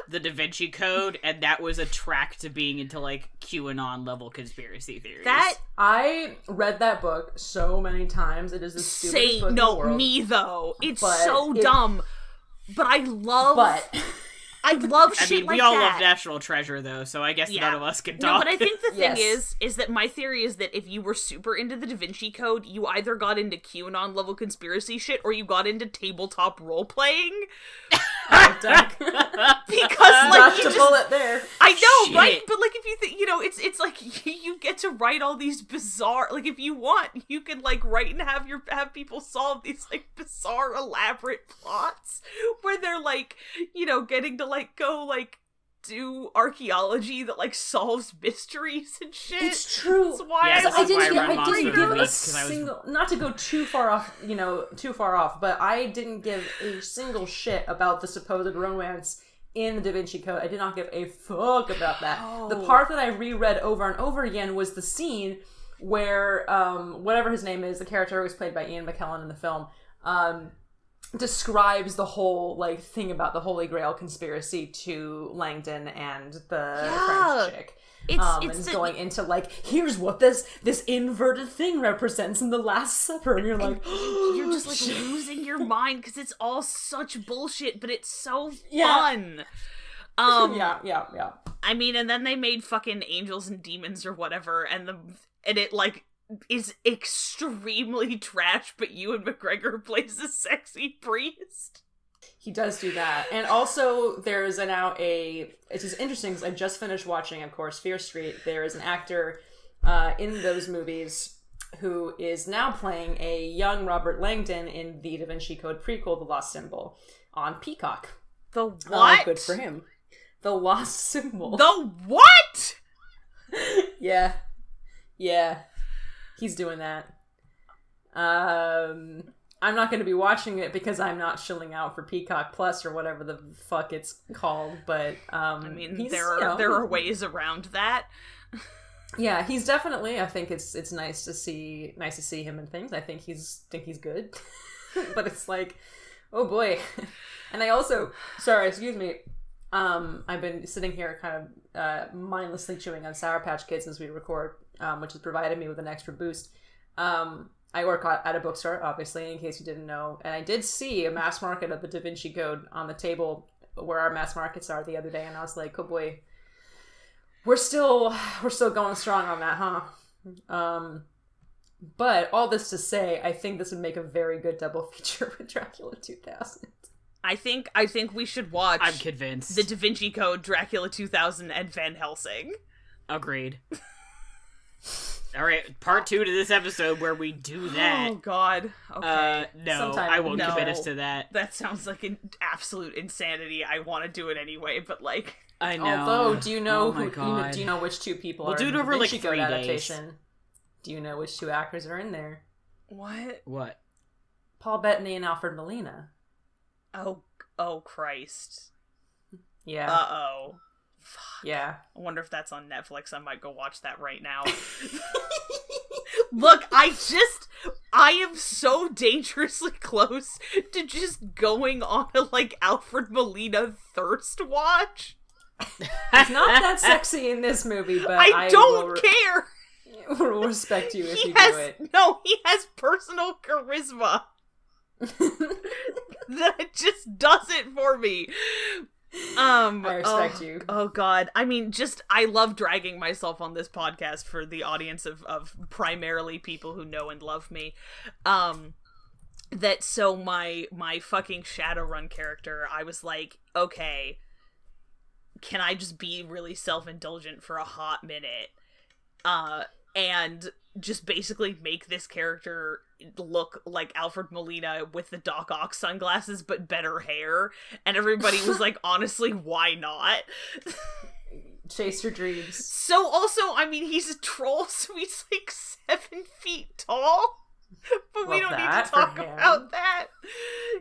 the Da Vinci Code, and that was a track to being into like QAnon level conspiracy theories. That I read that book so many times. It is the stupidest book in the world. Me though. It's so dumb. But I love. I love shit like that. I mean, we all love National Treasure, though, so I guess none of us can talk. No, but I think the thing is that my theory is that if you were super into the Da Vinci Code, you either got into QAnon-level conspiracy shit, or you got into tabletop role-playing. Because, like, you just... bullet there. I know, shit. Right? But, like, if you think, you know, it's like, you get to write all these bizarre... Like, if you want, you can, like, write and have people solve these, like, bizarre, elaborate plots, where they're, like, you know, getting to, like, go, like, do archaeology that, like, solves mysteries and shit. It's true. That's why I didn't give a single... Not to go too far off, but I didn't give a single shit about the supposed romance in the Da Vinci Code. I did not give a fuck about that. Oh. The part that I reread over and over again was the scene where, whatever his name is, the character was played by Ian McKellen in the film, describes the whole like thing about the Holy Grail conspiracy to Langdon and the French chick. And is going into like, here's what this inverted thing represents in the Last Supper, and you're like, you're just like losing your mind because it's all such bullshit, but it's so fun. Yeah. I mean, and then they made fucking Angels and Demons or whatever, and it, like, is extremely trash, but Ewan McGregor plays a sexy priest. He does do that. And also, there's it's just interesting, because I just finished watching, of course, Fear Street. There is an actor in those movies who is now playing a young Robert Langdon in the Da Vinci Code prequel, The Lost Symbol, on Peacock. The what? Good for him. The Lost Symbol. The what? Yeah. He's doing that. I'm not going to be watching it because I'm not shilling out for Peacock Plus or whatever the fuck it's called, but I mean, there are ways around that. Yeah, he's definitely. I think it's nice to see him in things. I think he's good, but it's like, oh boy. And I also, sorry, excuse me. I've been sitting here kind of mindlessly chewing on Sour Patch Kids as we record, which has provided me with an extra boost. I work at a bookstore, obviously, in case you didn't know, and I did see a mass market of the Da Vinci Code on the table where our mass markets are the other day, and I was like, oh boy. We're still going strong on that, huh? But all this to say, I think this would make a very good double feature with Dracula 2000. I think we should watch. I'm convinced. The Da Vinci Code, Dracula 2000, and Van Helsing. Agreed. All right, part 2 to this episode where we do that. Oh God. Okay. No, I won't commit us to that. That sounds like an absolute insanity. I want to do it anyway, but like. I know. Although, do you know do you know which two people we'll are do in it over the like Da Vinci 3 Code days. adaptation? Do you know which two actors are in there? What? Paul Bettany and Alfred Molina. Oh Christ. Yeah. Uh-oh. Fuck. Yeah. I wonder if that's on Netflix. I might go watch that right now. Look, I am so dangerously close to just going on a, like, Alfred Molina thirst watch. He's not that sexy in this movie, but I don't care. Will respect you if you do it. No, he has personal charisma. That just does it for me. I respect you. Oh God. I mean, I love dragging myself on this podcast for the audience of primarily people who know and love me. So my fucking Shadowrun character, I was like, okay, can I just be really self-indulgent for a hot minute? And just basically make this character look like Alfred Molina with the Doc Ock sunglasses, but better hair. And everybody was like, honestly, why not? Chase your dreams. So also, I mean, he's a troll, so he's like 7 feet tall. But we don't need to talk about that.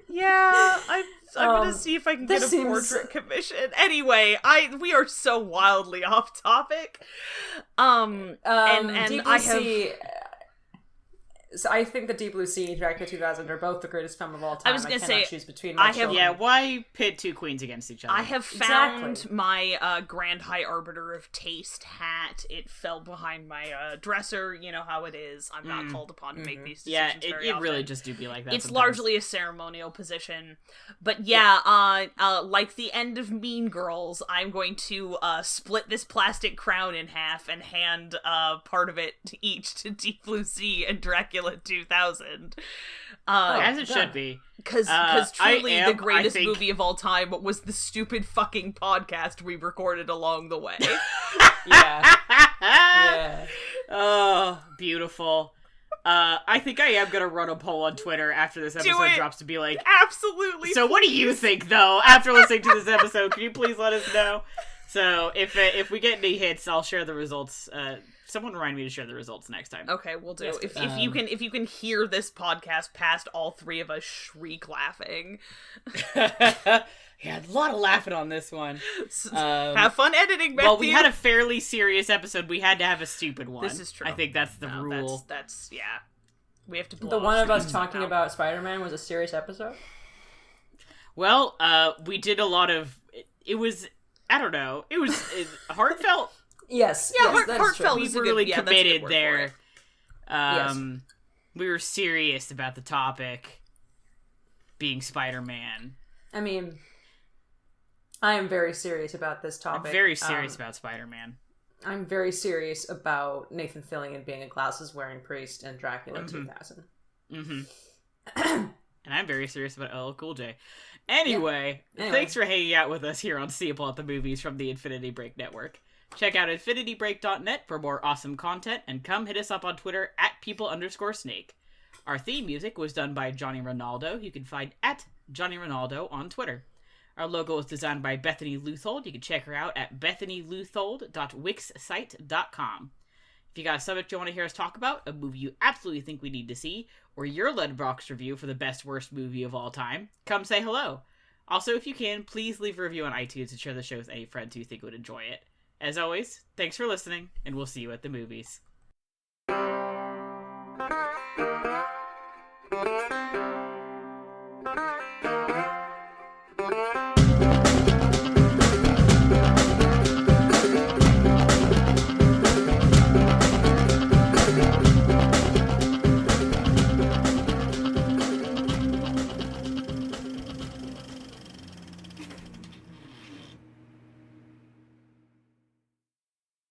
Yeah, I'm gonna see if I can get a portrait commission. Anyway, we are so wildly off topic. And I have. So I think the Deep Blue Sea and Dracula 2000 are both the greatest film of all time. I was gonna say, choose between my children. Yeah, why pit two queens against each other? I have found my Grand High Arbiter of Taste hat. It fell behind my dresser. You know how it is. I'm not called upon to make these decisions very often. Really just do be like that. It's sometimes. largely a ceremonial position. But yeah, like the end of Mean Girls, I'm going to split this plastic crown in half and hand part of it to each to Deep Blue Sea and Dracula 2000. As it should be. Because truly the greatest movie of all time was the stupid fucking podcast we recorded along the way. Yeah. Oh, beautiful. I think I am gonna run a poll on Twitter after this episode drops to be like, absolutely. So what do you think, though, after listening to this episode? Can you please let us know? So if we get any hits, I'll share the results. Someone remind me to share the results next time. Okay, we'll do. Yes, if you can hear this podcast past all three of us shriek laughing. Yeah, a lot of laughing on this one. Have fun editing, Matthew. Well, we had a fairly serious episode. We had to have a stupid one. This is true. I think that's the rule. That's yeah. We have to blow the one of us talking about Spider-Man was a serious episode? Well, we did a lot of... It was... I don't know. It was heartfelt. Yes. Yeah, heartfelt. We were really committed there. We were serious about the topic being Spider-Man. I mean, I am very serious about this topic. I'm very serious about Spider-Man. I'm very serious about Nathan Fillion being a glasses-wearing priest in Dracula 2000. Mm-hmm. And I'm very serious about LL Cool J. Anyway, thanks for hanging out with us here on Sneople at the Movies from the Infinity Break Network. Check out infinitybreak.net for more awesome content, and come hit us up on Twitter at people_snake. Our theme music was done by Johnny Ronaldo, who you can find at Johnny Ronaldo on Twitter. Our logo was designed by Bethany Luthold. You can check her out at bethanyluthold.wixsite.com. If you got a subject you want to hear us talk about, a movie you absolutely think we need to see, or your Letterboxd review for the best worst movie of all time, come say hello. Also, if you can, please leave a review on iTunes and share the show with any friends who you think would enjoy it. As always, thanks for listening, and we'll see you at the movies.